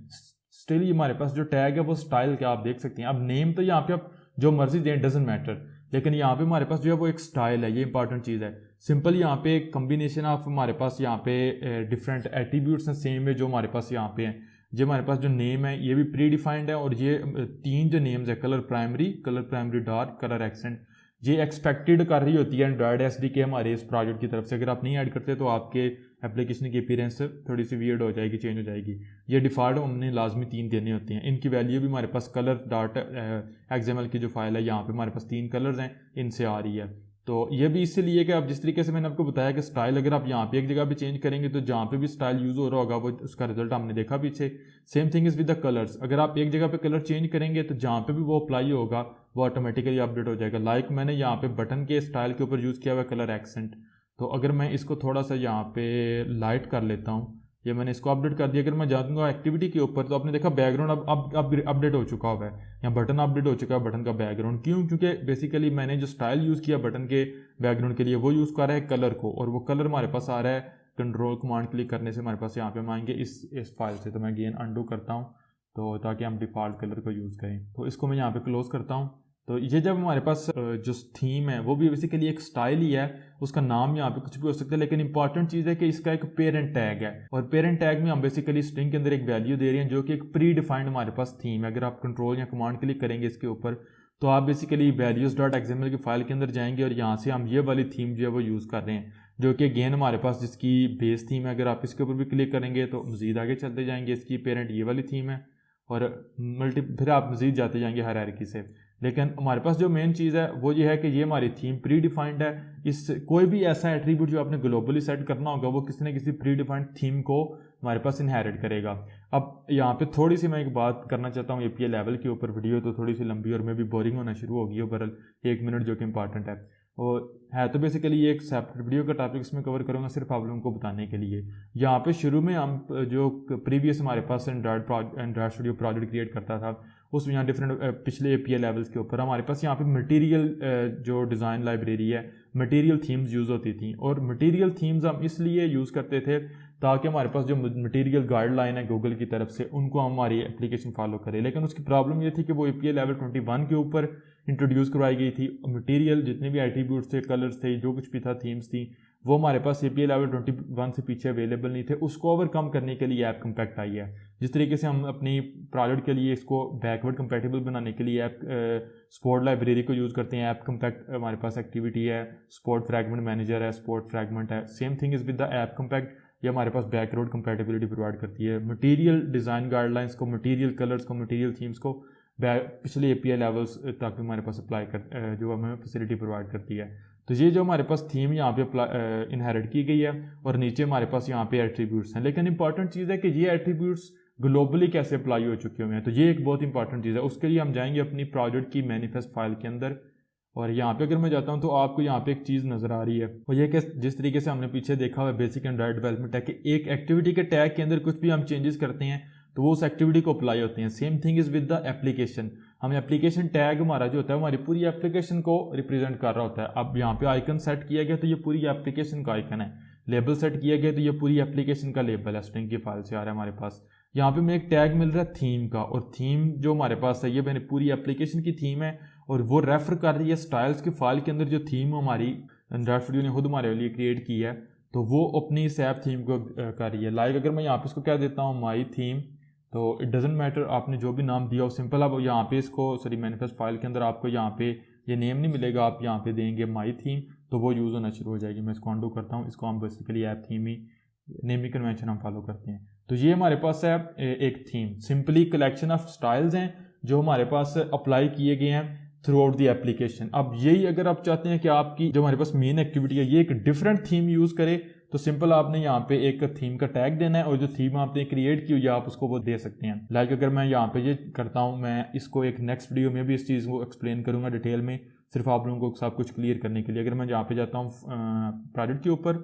स्टिल हमारे पास जो टैग है वो स्टाइल का आप देख सकते हैं। अब नेम तो यहाँ पे आप जो मर्जी दें, डजेंट मैटर, लेकिन यहाँ पे हमारे पास जो है वो एक स्टाइल है, ये इंपॉर्टेंट चीज़ है। सिंपल यहाँ पे एक कम्बिनेशन ऑफ हमारे पास यहाँ पे डिफरेंट एट्रीब्यूट्स हैं सेम है जो हमारे पास यहाँ पे हैं। जो हमारे पास जो नेम है ये भी प्री डिफाइंड है, और ये तीन जो नेम्स है, colour primary dark, colour accent, ये एक्सपेक्टेड कर रही होती है एंड्रॉयड SDK हमारे इस प्रोजेक्ट की तरफ से। अगर आप नहीं ऐड करते तो आपके एप्लीकेशन की अपीयरेंस थोड़ी सी वियर्ड हो जाएगी, चेंज हो जाएगी। ये डिफ़ॉल्ट हमने लाजमी 3 देने होते हैं। इनकी वैल्यू भी हमारे पास कलर डॉट XML की जो फाइल है यहाँ पे हमारे पास 3 कलर्स हैं, इनसे आ रही है। तो ये भी इसलिए कि अब जिस तरीके से मैंने आपको बताया कि स्टाइल अगर आप यहाँ पे एक जगह पे चेंज करेंगे तो जहाँ पे भी स्टाइल यूज़ हो रहा होगा वो उसका रिजल्ट हमने देखा पीछे। Same thing is with the colours, अगर आप एक जगह पे कलर चेंज करेंगे तो जहाँ पे भी वो अप्लाई होगा वो ऑटोमेटिकली अपडेट हो जाएगा। लाइक मैंने यहाँ पे बटन के स्टाइल के ऊपर यूज़ किया हुआ कलर एक्सेंट। तो अगर मैं इसको थोड़ा सा यहाँ पे लाइट कर लेता हूँ, ये मैंने इसको अपडेट कर दिया। अगर मैं जाऊँगा एक्टिविटी के ऊपर तो आपने देखा बैकग्राउंड अब अपडेट हो चुका हुआ है, यहाँ बटन अपडेट हो चुका है, बटन का बैकग्राउंड। क्यों? क्योंकि बेसिकली मैंने जो स्टाइल यूज़ किया बटन के बैकग्राउंड के लिए वो यूज़ कर रहा है कलर को, और वो कलर हमारे पास आ रहा है कंट्रोल कमांड क्लिक करने से हमारे पास यहाँ पे हम आएंगे इस फाइल से। तो मैं अगेन अंडू करता हूँ तो ताकि हम डिफ़ॉल्ट कलर को यूज़ करें। तो इसको मैं यहाँ पे क्लोज़ करता हूँ। तो ये जब हमारे पास जो थीम है वो भी बेसिकली एक स्टाइल ही है, उसका नाम यहाँ पे कुछ भी हो सकता है, लेकिन इंपॉर्टेंट चीज़ है कि इसका एक पेरेंट टैग है और पेरेंट टैग में हम बेसिकली स्ट्रिंग के अंदर एक वैल्यू दे रहे हैं जो कि एक प्री डिफाइंड हमारे पास थीम है। अगर आप कंट्रोल या कमांड क्लिक करेंगे इसके ऊपर तो आप बेसिकली values.xml की फाइल के अंदर जाएंगे और यहाँ से हम ये वाली थीम जो है वो यूज़ कर रहे हैं, जो कि अगेन हमारे पास जिसकी बेस थीम है। अगर आप इसके ऊपर भी क्लिक करेंगे तो मज़ीद आगे चलते जाएंगे, इसकी पेरेंट ये वाली थीम है और फिर आप मज़ीद जाते जाएंगे हायरार्की से। लेकिन हमारे पास जो मेन चीज़ है वो ये है कि ये हमारी थीम प्री डिफाइंड है। इस कोई भी ऐसा एट्रीब्यूट जो आपने ग्लोबली सेट करना होगा वो किसी न किसी प्री डिफाइंड थीम को हमारे पास इनहेरिट करेगा। अब यहाँ पे थोड़ी सी मैं एक बात करना चाहता हूँ API लेवल के ऊपर, वीडियो तो थोड़ी सी लंबी और मैं भी बोरिंग होना शुरू हो गई ओवरऑल 1 मिनट जो कि इंपॉर्टेंट है और है तो बेसिकली ये एक सेपरेट वीडियो का टॉपिक इसमें कवर करूँगा सिर्फ आप लोगों को बताने के लिए। यहाँ पे शुरू में हम जो प्रीवियस हमारे पास एंड्रॉयड स्टूडियो प्रोजेक्ट क्रिएट करता था उसमें यहाँ डिफरेंट पिछले API लेवल्स के ऊपर हमारे पास यहाँ पे मटेरियल जो डिज़ाइन लाइब्रेरी है मटेरियल थीम्स यूज़ होती थी और मटेरियल थीम्स हम इसलिए यूज़ करते थे ताकि हमारे पास जो मटेरियल गाइडलाइन है गूगल की तरफ से उनको हमारी एप्लीकेशन फॉलो करे। लेकिन उसकी प्रॉब्लम ये थी कि वो API लेवल 21 के ऊपर इंट्रोड्यूस करवाई गई थी। मटेरियल जितने भी एट्रीब्यूट्स थे, कलर्स थे, जो कुछ भी था, थीम्स थी, वो हमारे पास API लेवल 21 से पीछे अवेलेबल नहीं थे। उसको ओवरकम करने के लिए ऐप कम्पैक्ट आई है। जिस तरीके से हम अपनी प्रोजेक्ट के लिए इसको बैकवर्ड कंपैटिबल बनाने के लिए ऐप स्पोर्ट लाइब्रेरी को यूज़ करते हैं, ऐप कम्पैक्ट हमारे पास एक्टिविटी है, स्पोर्ट फ्रैगमेंट मैनेजर है, स्पोर्ट फ्रैगमेंट है, same thing is with the app compact. ये हमारे पास बैकवर्ड कंपैटिबिलिटी प्रोवाइड करती है मटेरियल डिज़ाइन गाइडलाइंस को, मटेरियल कलर्स को, मटेरियल थीम्स को पिछले API लेवल्स तक हमारे पास अप्लाई कर जो हमें फैसिलिटी प्रोवाइड करती है। तो ये जो हमारे पास थीम यहाँ पे इनहेरिट की गई है और नीचे हमारे पास यहाँ पे एट्रीब्यूट्स हैं। लेकिन इंपॉर्टेंट चीज़ है कि ये एट्रीब्यूट्स ग्लोबली कैसे अप्लाई हो चुके हुए हैं, तो ये एक बहुत इंपॉर्टेंट चीज़ है। उसके लिए हम जाएंगे अपनी प्रोजेक्ट की मैनिफेस्ट फाइल के अंदर और यहाँ पे अगर मैं जाता हूँ तो आपको यहाँ पे एक चीज़ नज़र आ रही है और ये कि जिस तरीके से हमने पीछे देखा हुआ बेसिक एंड्रॉयड डेवलपमेंट है कि एक एक्टिविटी के टैग के अंदर कुछ भी हम चेंजेस करते हैं तो वो उस एक्टिविटी को अप्लाई होते हैं। Same thing is with the application. हम एप्लीकेशन टैग हमारा जो होता है हमारी पूरी एप्लीकेशन को रिप्रेजेंट कर रहा होता है। अब यहाँ पे आइकन सेट किया गया तो ये पूरी एप्लीकेशन का आइकन है, लेबल सेट किया गया तो ये पूरी एप्लीकेशन का लेबल है, स्ट्रिंग की फाइल से आ रहा है हमारे पास। यहाँ पे मैं एक टैग मिल रहा है थीम का और थीम जो हमारे पास है ये मैंने पूरी एप्लीकेशन की थीम है और वो रेफर कर रही है स्टाइल्स की फाइल के अंदर जो थीम हमारी एंड्रॉयड स्टूडियो ने खुद हमारे लिए क्रिएट की है, तो वो अपनी इस ऐप थीम को कर रही है। लाइक अगर मैं यहाँ पे इसको क्या देता हूँ माई थीम, तो इट डजेंट मैटर आपने जो भी नाम दिया हो, सिंपल आप यहाँ पे इसको मैनिफेस्ट फाइल के अंदर आपको यहाँ पे ये नेम नहीं मिलेगा, आप यहाँ पे देंगे माई थीम तो वो यूज़ होना शुरू हो जाएगी। मैं इसको अनडू करता हूँ, इसको हम बेसिकली ऐप थीम ही नेमिंग कन्वेंशन हम फॉलो करते हैं। तो ये हमारे पास है एक theme, simply collection of styles हैं जो हमारे पास अप्लाई किए गए हैं थ्रू आउट द एप्लीकेशन। अब यही अगर आप चाहते हैं कि आपकी जो हमारे पास मेन एक्टिविटी है ये एक डिफरेंट थीम यूज़ करे तो सिंपल आपने यहाँ पे एक थीम का टैग देना है और जो थीम आपने क्रिएट की हुई है आप उसको वो दे सकते हैं। लाइक अगर मैं यहाँ पे ये करता हूँ, मैं इसको एक नेक्स्ट वीडियो में भी इस चीज़ को एक्सप्लेन करूँगा डिटेल में, सिर्फ आप लोगों को सब कुछ क्लियर करने के लिए। अगर मैं यहाँ पे जाता हूँ प्रोजेक्ट के ऊपर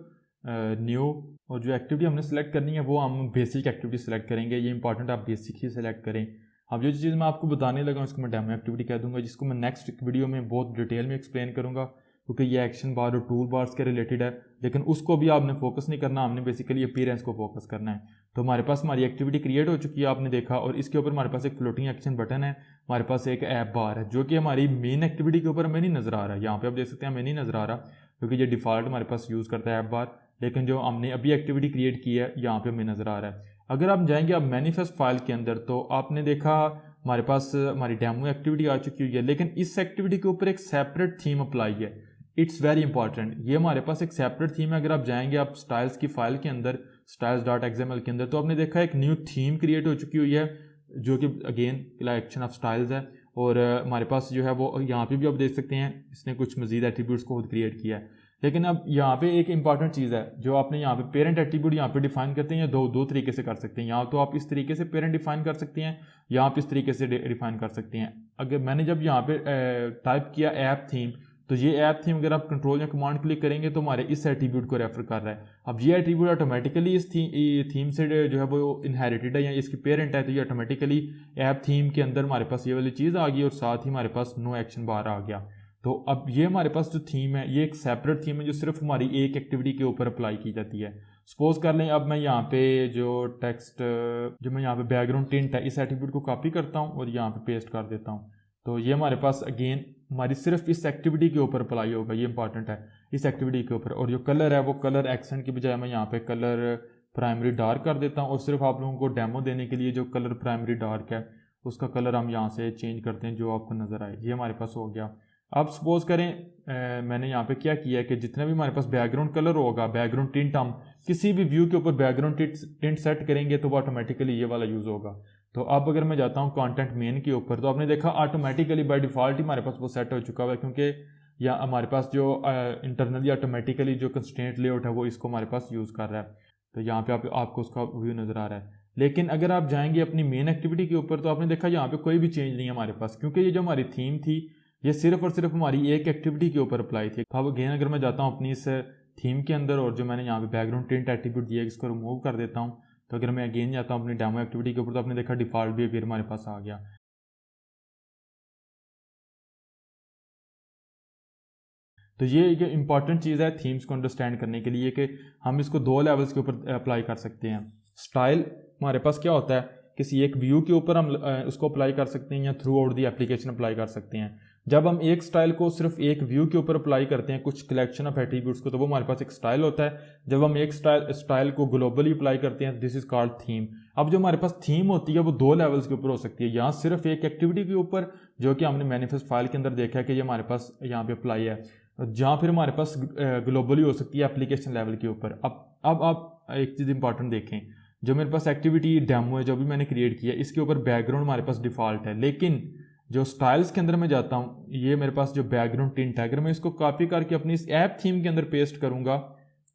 न्यू और जो एक्टिविटी हमने सेलेक्ट करनी है वो हम बेसिक एक्टिविटी सेलेक्ट करेंगे। ये इंपॉर्टेंट आप बेसिक ही सेलेक्ट करें। अब जो चीज़ मैं आपको बताने लगा उसको मैं डेमो एक्टिविटी कह दूंगा, जिसको मैं नेक्स्ट वीडियो में बहुत डिटेल में एक्सप्लेन करूंगा क्योंकि ये एक्शन बार और टूल बार्स के रिलेटेड है। लेकिन उसको भी आपने फोकस नहीं करना, हमने बेसिकली अपीयरेंस को फोकस करना है। तो हमारे पास हमारी एक्टिविटी क्रिएट हो चुकी है, आपने देखा, और इसके ऊपर हमारे पास एक फ्लोटिंग एक्शन बटन है, हमारे पास एक ऐप बार है जो कि हमारी मेन एक्टिविटी के ऊपर हमें नहीं नज़र आ रहा है। यहाँ पे आप देख सकते हैं हमें नहीं नज़र आ रहा क्योंकि ये डिफ़ॉल्ट हमारे पास यूज़ करता है ऐप बार, लेकिन जो हमने अभी एक्टिविटी क्रिएट की है यहाँ पे हमें नज़र आ रहा है। अगर आप जाएंगे आप मैनिफेस्ट फाइल के अंदर तो आपने देखा हमारे पास हमारी डेमो एक्टिविटी आ चुकी हुई है, लेकिन इस एक्टिविटी के ऊपर एक सेपरेट थीम अप्लाई है। इट्स वेरी इंपॉर्टेंट, ये हमारे पास एक सेपरेट थीम है। अगर आप जाएंगे आप स्टाइल्स की फाइल के अंदर styles.xml के अंदर तो आपने देखा एक न्यू थीम क्रिएट हो चुकी हुई है जो कि अगेन कलेक्शन ऑफ स्टाइल्स है। और हमारे पास जो है वो यहाँ पे भी आप देख सकते हैं इसने कुछ मजीद एट्रीब्यूट्स को खुद क्रिएट किया है। लेकिन अब यहाँ पे एक इंपॉर्टेंट चीज़ है जो आपने यहाँ पे पेरेंट एट्रीब्यूट यहाँ पे डिफाइन करते हैं, या दो तरीके से कर सकते हैं। यहाँ तो आप इस तरीके से पेरेंट डिफाइन कर सकते हैं या आप इस तरीके से डिफाइन कर सकते हैं। अगर मैंने जब यहाँ पे टाइप किया ऐप थीम, तो ये ऐप थीम अगर आप कंट्रोल या कमांड क्लिक करेंगे तो हमारे इस एट्रीब्यूट को रेफर कर रहा है। अब ये एट्रीब्यूट ऑटोमेटिकली इस थीम से जो है वो इनहेरिटेड है या इसकी पेरेंट है, तो ये ऑटोमेटिकली ऐप थीम के अंदर हमारे पास ये वाली चीज़ आ गई और साथ ही हमारे पास नो एक्शन बार आ गया। तो अब ये हमारे पास जो थीम है ये एक सेपरेट थीम है जो सिर्फ हमारी एक एक्टिविटी के ऊपर अप्लाई की जाती है। सपोज कर लें अब मैं यहाँ पे जो टेक्स्ट जो मैं यहाँ पे बैकग्राउंड टिंट है इस एट्रीब्यूट को कॉपी करता हूँ और यहाँ पे पेस्ट कर देता हूँ, तो ये हमारे पास अगेन हमारी सिर्फ इस एक्टिविटी के ऊपर अप्लाई होगा, ये इंपॉर्टेंट है, इस एक्टिविटी के ऊपर। और जो कलर है वो कलर एक्सेंट की बजाय मैं यहाँ पे कलर प्राइमरी डार्क कर देता हूँ, और सिर्फ आप लोगों को डेमो देने के लिए जो कलर प्राइमरी डार्क है उसका कलर हम यहाँ से चेंज करते हैं जो आपको नज़र आए। ये हमारे पास हो गया। अब सपोज करें मैंने यहाँ पे क्या किया है कि जितना भी हमारे पास बैकग्राउंड कलर होगा, बैकग्राउंड टिंट, हम किसी भी व्यू के ऊपर बैकग्राउंड टिंट सेट करेंगे तो वो ऑटोमेटिकली ये वाला यूज़ होगा। तो अब अगर मैं जाता हूँ कंटेंट मेन के ऊपर, तो आपने देखा ऑटोमेटिकली बाय डिफ़ॉल्ट ही हमारे पास वो सेट हो चुका हुआ है, क्योंकि या हमारे पास जो इंटरनली ऑटोमेटिकली जो कंस्ट्रेंट लेआउट है वो इसको हमारे पास यूज़ कर रहा है। तो यहाँ पे आपको उसका व्यू नज़र आ रहा है। लेकिन अगर आप जाएंगे अपनी मेन एक्टिविटी के ऊपर तो आपने देखा यहाँ पे कोई भी चेंज नहीं है हमारे पास, क्योंकि ये जो हमारी थीम थी ये सिर्फ और सिर्फ हमारी एक एक्टिविटी के ऊपर अप्लाई थी। अब अगेन अगर मैं जाता हूँ अपनी इस थीम के अंदर और जो मैंने यहाँ पे बैकग्राउंड टिंट एट्रीब्यूट दिया है इसको रिमूव कर देता हूँ, तो अगर मैं अगेन जाता हूँ अपनी डेमो एक्टिविटी के ऊपर तो आपने देखा डिफ़ॉल्ट बिहेवियर हमारे पास आ गया। तो ये एक इंपॉर्टेंट चीज़ है थीम्स को अंडरस्टैंड करने के लिए कि हम इसको दो लेवल्स के ऊपर अप्लाई कर सकते हैं। स्टाइल हमारे पास क्या होता है, किसी एक व्यू के ऊपर हम उसको अप्लाई कर सकते हैं या through out the application apply कर सकते हैं। जब हम एक स्टाइल को सिर्फ एक व्यू के ऊपर अप्लाई करते हैं कुछ कलेक्शन ऑफ एट्रीब्यूट्स को, तो वो हमारे पास एक स्टाइल होता है। जब हम एक स्टाइल को ग्लोबली अप्लाई करते हैं दिस इज कॉल्ड थीम। अब जो हमारे पास थीम होती है वो दो लेवल्स के ऊपर हो सकती है, यहाँ सिर्फ एक एक्टिविटी के ऊपर जो कि हमने मैनिफेस्ट फाइल के अंदर देखा है कि ये हमारे पास यहाँ पे अप्लाई है, जहाँ फिर हमारे पास ग्लोबली हो सकती है एप्लीकेशन लेवल के ऊपर। अब आप एक चीज़ इंपॉर्टेंट देखें, जो मेरे पास एक्टिविटी डेमो है जो भी मैंने क्रिएट किया इसके ऊपर बैकग्राउंड हमारे पास डिफ़ॉल्ट है, लेकिन जो स्टाइल्स के अंदर मैं जाता हूँ ये मेरे पास जो बैकग्राउंड टिंट है, अगर मैं इसको कॉपी करके अपनी इस ऐप थीम के अंदर पेस्ट करूँगा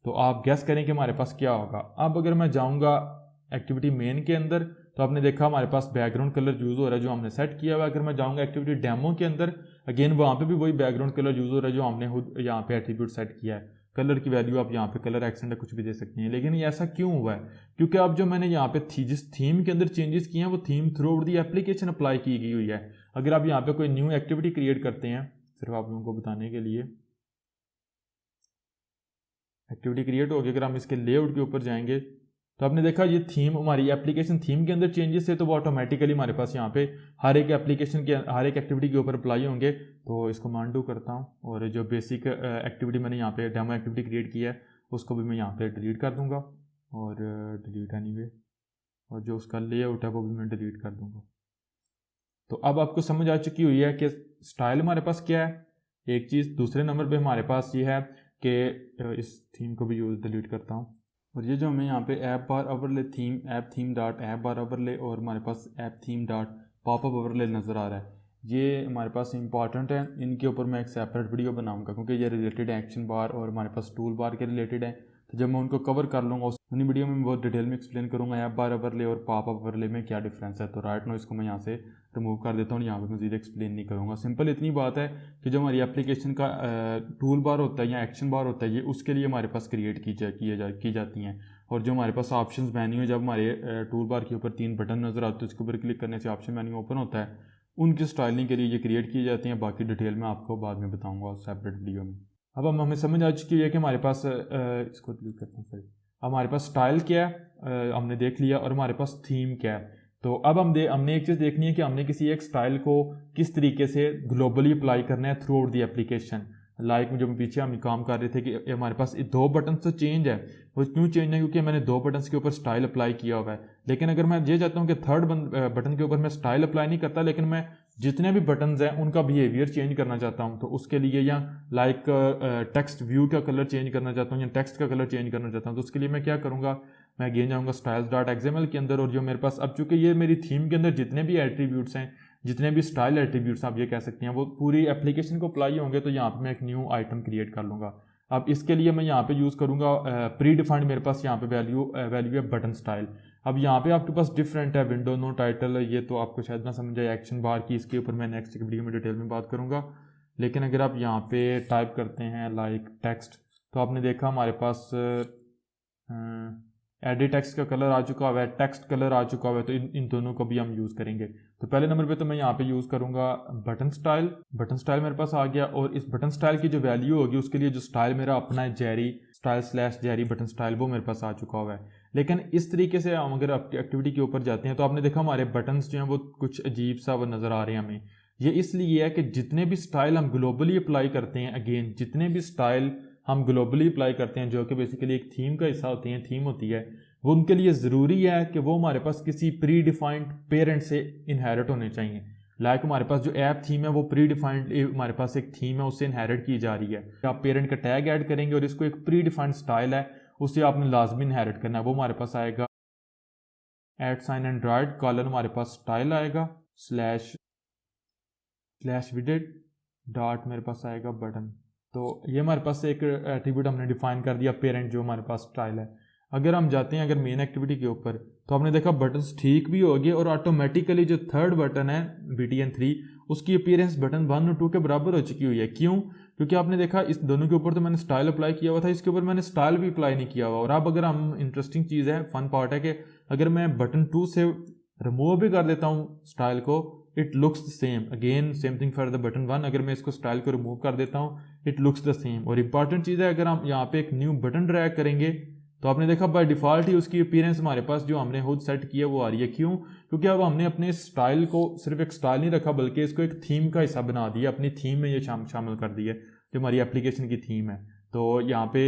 तो आप गेस करें कि हमारे पास क्या होगा। अब अगर मैं जाऊँगा एक्टिविटी मेन के अंदर तो आपने देखा हमारे पास बैकग्राउंड कलर यूज़ हो रहा है जो हमने सेट किया हुआ है। अगर मैं जाऊँगा एक्टिविटी डेमो के अंदर अगेन वहाँ पे भी वही बैकग्राउंड कलर यूज़ हो रहा है जो हमने खुद यहाँ पे एट्रीब्यूट सेट किया है। कलर की वैल्यू आप यहाँ पे कलर एक्सेंट कुछ भी दे सकते हैं। लेकिन ये ऐसा क्यों हुआ है, क्योंकि अब जो मैंने यहाँ पे जिस थीम के अंदर चेंजेस किए हैं वो theme through out the application apply की गई हुई है। अगर आप यहाँ पे कोई न्यू एक्टिविटी क्रिएट करते हैं, सिर्फ आप लोगों को बताने के लिए, एक्टिविटी क्रिएट होगी, अगर हम इसके लेआउट के ऊपर जाएंगे तो आपने देखा ये थीम हमारी एप्लीकेशन थीम के अंदर चेंजेस है तो वो ऑटोमेटिकली हमारे पास यहाँ पे हर एक एप्लीकेशन के हर एक एक्टिविटी के ऊपर अप्लाई होंगे। तो इसको मैं अनडू करता हूँ और जो बेसिक एक्टिविटी मैंने यहाँ पे डेमो एक्टिविटी क्रिएट किया है उसको भी मैं यहाँ पे डिलीट कर दूँगा और डिलीट एनीवे, और जो उसका लेआउट है वो भी मैं डिलीट कर दूँगा। तो अब आपको समझ आ चुकी हुई है कि स्टाइल हमारे पास क्या है एक चीज़। दूसरे नंबर पर हमारे पास ये है कि इस थीम को भी यूज़ डिलीट करता हूँ, और ये जो हमें यहाँ पे app bar overlay theme app theme dot app bar overlay और हमारे पास app theme dot popup overlay नज़र आ रहा है, ये हमारे पास इंपॉर्टेंट है। इनके ऊपर मैं एक सेपरेट वीडियो बनाऊंगा क्योंकि ये रिलेटेड है एक्शन बार और हमारे पास टूल बार के रिलेटेड है। तो जब मैं उनको कवर कर लूँगा उन्हीं वीडियो में मैं बहुत डिटेल में एक्सप्लेन करूँगा ऐप बार ओवरले और पॉपअप ओवरले में क्या डिफरेंस है। तो राइट नो इसको मैं यहाँ से रिमूव कर देता हूँ, यहाँ पर मज़ीद एक्सप्लेन नहीं करूँगा। सिंपल इतनी बात है कि जो हमारी एप्लीकेशन का टूल बार होता है या एक्शन बार होता है ये उसके लिए हमारे पास क्रिएट की जाती हैं। और जो हमारे पास ऑप्शंस मेन्यू है, जब हमारे टूल बार के ऊपर 3 बटन नज़र आते हैं उसके ऊपर क्लिक करने से ऑप्शन मेन्यू ओपन होता है, उनकी स्टाइलिंग के लिए ये क्रिएट की जाती हैं। बाकी डिटेल में आपको बाद में बताऊंगा सेपरेट वीडियो में। अब हमें समझ आ चुकी है कि हमारे पास इसको क्लिक करता हूँ सॉरी, हमारे पास स्टाइल क्या है हमने देख लिया और हमारे पास थीम क्या है। तो अब हमने एक चीज़ देखनी है कि हमने किसी एक स्टाइल को किस तरीके से ग्लोबली अप्लाई करना है through out the application. Like जो पीछे हम काम कर रहे थे कि हमारे पास 2 बटन तो चेंज है, वो क्यों चेंज है क्योंकि मैंने 2 बटन्स के ऊपर स्टाइल अप्लाई किया हुआ है। लेकिन अगर मैं ये चाहता हूँ कि थर्ड बटन के ऊपर मैं स्टाइल अप्लाई नहीं करता लेकिन मैं जितने भी बटन्स हैं उनका बिहेवियर चेंज करना चाहता हूँ, तो उसके लिए या लाइक टेक्स्ट व्यू का कलर चेंज करना चाहता हूँ या टेक्स्ट का कलर चेंज करना चाहता हूँ, तो उसके लिए मैं क्या करूँगा, मैं अगेन जाऊँगा स्टाइल्स डॉट एक्सएमएल के अंदर और जो मेरे पास अब चूंकि ये मेरी थीम के अंदर जितने भी एट्रीब्यूट्स हैं, जितने भी स्टाइल एट्रीब्यूट्स आप ये कह सकते हैं वो पूरी एप्लीकेशन को अप्लाई होंगे, तो यहाँ पे मैं एक न्यू आइटम क्रिएट कर लूँगा। अब इसके लिए मैं यहाँ पे यूज़ करूँगा प्री डिफाइंड, मेरे पास यहाँ पे वैल्यू है बटन स्टाइल। अब यहाँ पे आपके पास डिफरेंट है विंडो नो टाइटल, ये तो आपको शायद ना समझ आए, एक्शन बार की इसके ऊपर मैं नेक्स्ट वीडियो में डिटेल में बात करूँगा। लेकिन अगर आप यहाँ पे टाइप करते हैं लाइक टेक्स्ट, तो आपने देखा हमारे पास एडिट टेक्स्ट का कलर आ चुका हुआ है, टेक्स्ट कलर आ चुका हुआ है, तो इन दोनों को भी हम यूज़ करेंगे। तो पहले नंबर पे तो मैं यहाँ पे यूज़ करूँगा बटन स्टाइल मेरे पास आ गया, और इस बटन स्टाइल की जो वैल्यू होगी उसके लिए जो स्टाइल मेरा अपना है Jerry style / Jerry button style, वो मेरे पास आ चुका हुआ है। लेकिन इस तरीके से हम अगर एक्टिविटी के ऊपर जाते हैं तो आपने देखा हमारे बटन्स जो हैं वो कुछ अजीब सा वो नज़र आ रहे हैं हमें। ये इसलिए है कि जितने भी स्टाइल हम ग्लोबली अप्लाई करते हैं, अगेन जितने भी स्टाइल हम ग्लोबली अप्लाई करते हैं जो कि बेसिकली एक थीम का हिस्सा होती है, थीम होती है, वो उनके लिए ज़रूरी है कि वो हमारे पास किसी प्री डिफाइंड पेरेंट से इनहेरिट होने चाहिए। लाइक हमारे पास जो ऐप थीम है वो प्री डिफाइंड हमारे पास एक थीम है, उससे इनहेरिट की जा रही है। आप पेरेंट का टैग ऐड करेंगे और इसको एक प्री डिफाइंड स्टाइल है उससे आपने लाजमी इनहेरिट करना है। वो हमारे पास आएगा @ एंड्रॉयड कॉलन, हमारे पास स्टाइल आएगा / विडेट डॉट मेरे पास आएगा बटन। तो ये हमारे पास एक एट्रीब्यूट हमने डिफाइन कर दिया पेरेंट जो हमारे पास स्टाइल है। अगर हम जाते हैं अगर मेन एक्टिविटी के ऊपर तो आपने देखा बटन्स ठीक भी हो गए और ऑटोमेटिकली जो थर्ड बटन है BTN3 उसकी अपीयरेंस बटन 1 और 2 के बराबर हो चुकी हुई है। क्यों? क्योंकि आपने देखा इस दोनों के ऊपर तो मैंने स्टाइल अप्लाई किया हुआ था, इसके ऊपर मैंने स्टाइल भी अप्लाई नहीं किया हुआ। और अब अगर हम इंटरेस्टिंग चीज़ है, फन पार्ट है कि अगर मैं बटन 2 से रिमूव भी कर देता हूँ स्टाइल को, it looks the same. Again same thing for the button 1, अगर मैं इसको स्टाइल को रिमूव कर देता हूँ इट लुक्स द सेम। और इंपॉर्टेंट चीज़ है, अगर हम यहाँ पे एक न्यू बटन ड्रैग करेंगे तो आपने देखा बाय डिफ़ॉल्ट ही उसकी अपीयरेंस हमारे पास जो हमने खुद सेट किया वो आ रही है। क्यों? क्योंकि अब हमने अपने स्टाइल को सिर्फ एक स्टाइल नहीं रखा बल्कि इसको एक थीम का हिस्सा बना दिया, अपनी थीम में ये शामिल कर दिया जो हमारी एप्लीकेशन की थीम है। तो यहाँ पे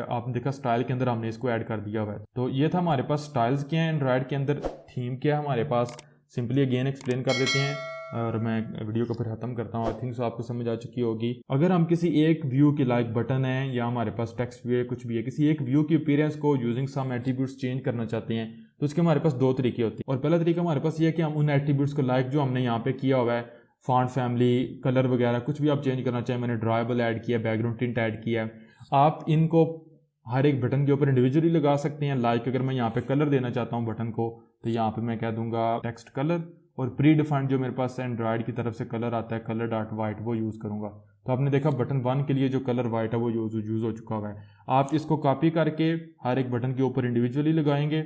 आपने देखा स्टाइल के अंदर हमने इसको ऐड कर दिया हुआ है। तो ये था हमारे पास स्टाइल्स क्या है एंड्रॉयड के अंदर, थीम क्या है हमारे पास, सिंपली अगेन एक्सप्लेन कर देते हैं और मैं वीडियो को फिर ख़त्म करता हूँ। आई थिंक सो आपको समझ आ चुकी होगी। अगर हम किसी एक व्यू की लाइक बटन है या हमारे पास टेक्स्ट व्यू है, कुछ भी है, किसी एक व्यू की अपीयरेंस को यूजिंग सम एट्रीब्यूट्स चेंज करना चाहते हैं तो उसके हमारे पास दो तरीके होते हैं। और पहला तरीका हमारे पास ये है कि हम उन एट्रीब्यूट्स को लाइक जो हमने यहाँ पे किया हुआ है, फॉन्ट फैमिली, कलर वगैरह कुछ भी आप चेंज करना चाहें, मैंने ड्राइबल ऐड किया, बैकग्राउंड टिंट ऐड किया है, आप इनको हर एक बटन के ऊपर इंडिविजुअली लगा सकते हैं। लाइक अगर मैं यहाँ पे कलर देना चाहता हूँ बटन को तो यहाँ पे मैं कह दूंगा टेक्स्ट कलर और प्री डिफाइंड जो मेरे पास एंड्रॉयड की तरफ से कलर आता है कलर डॉट वाइट वो यूज़ करूँगा। तो आपने देखा बटन 1 के लिए जो कलर वाइट है वो यूज़ हो चुका हुआ है। आप इसको कॉपी करके हर एक बटन के ऊपर इंडिविजुअली लगाएंगे,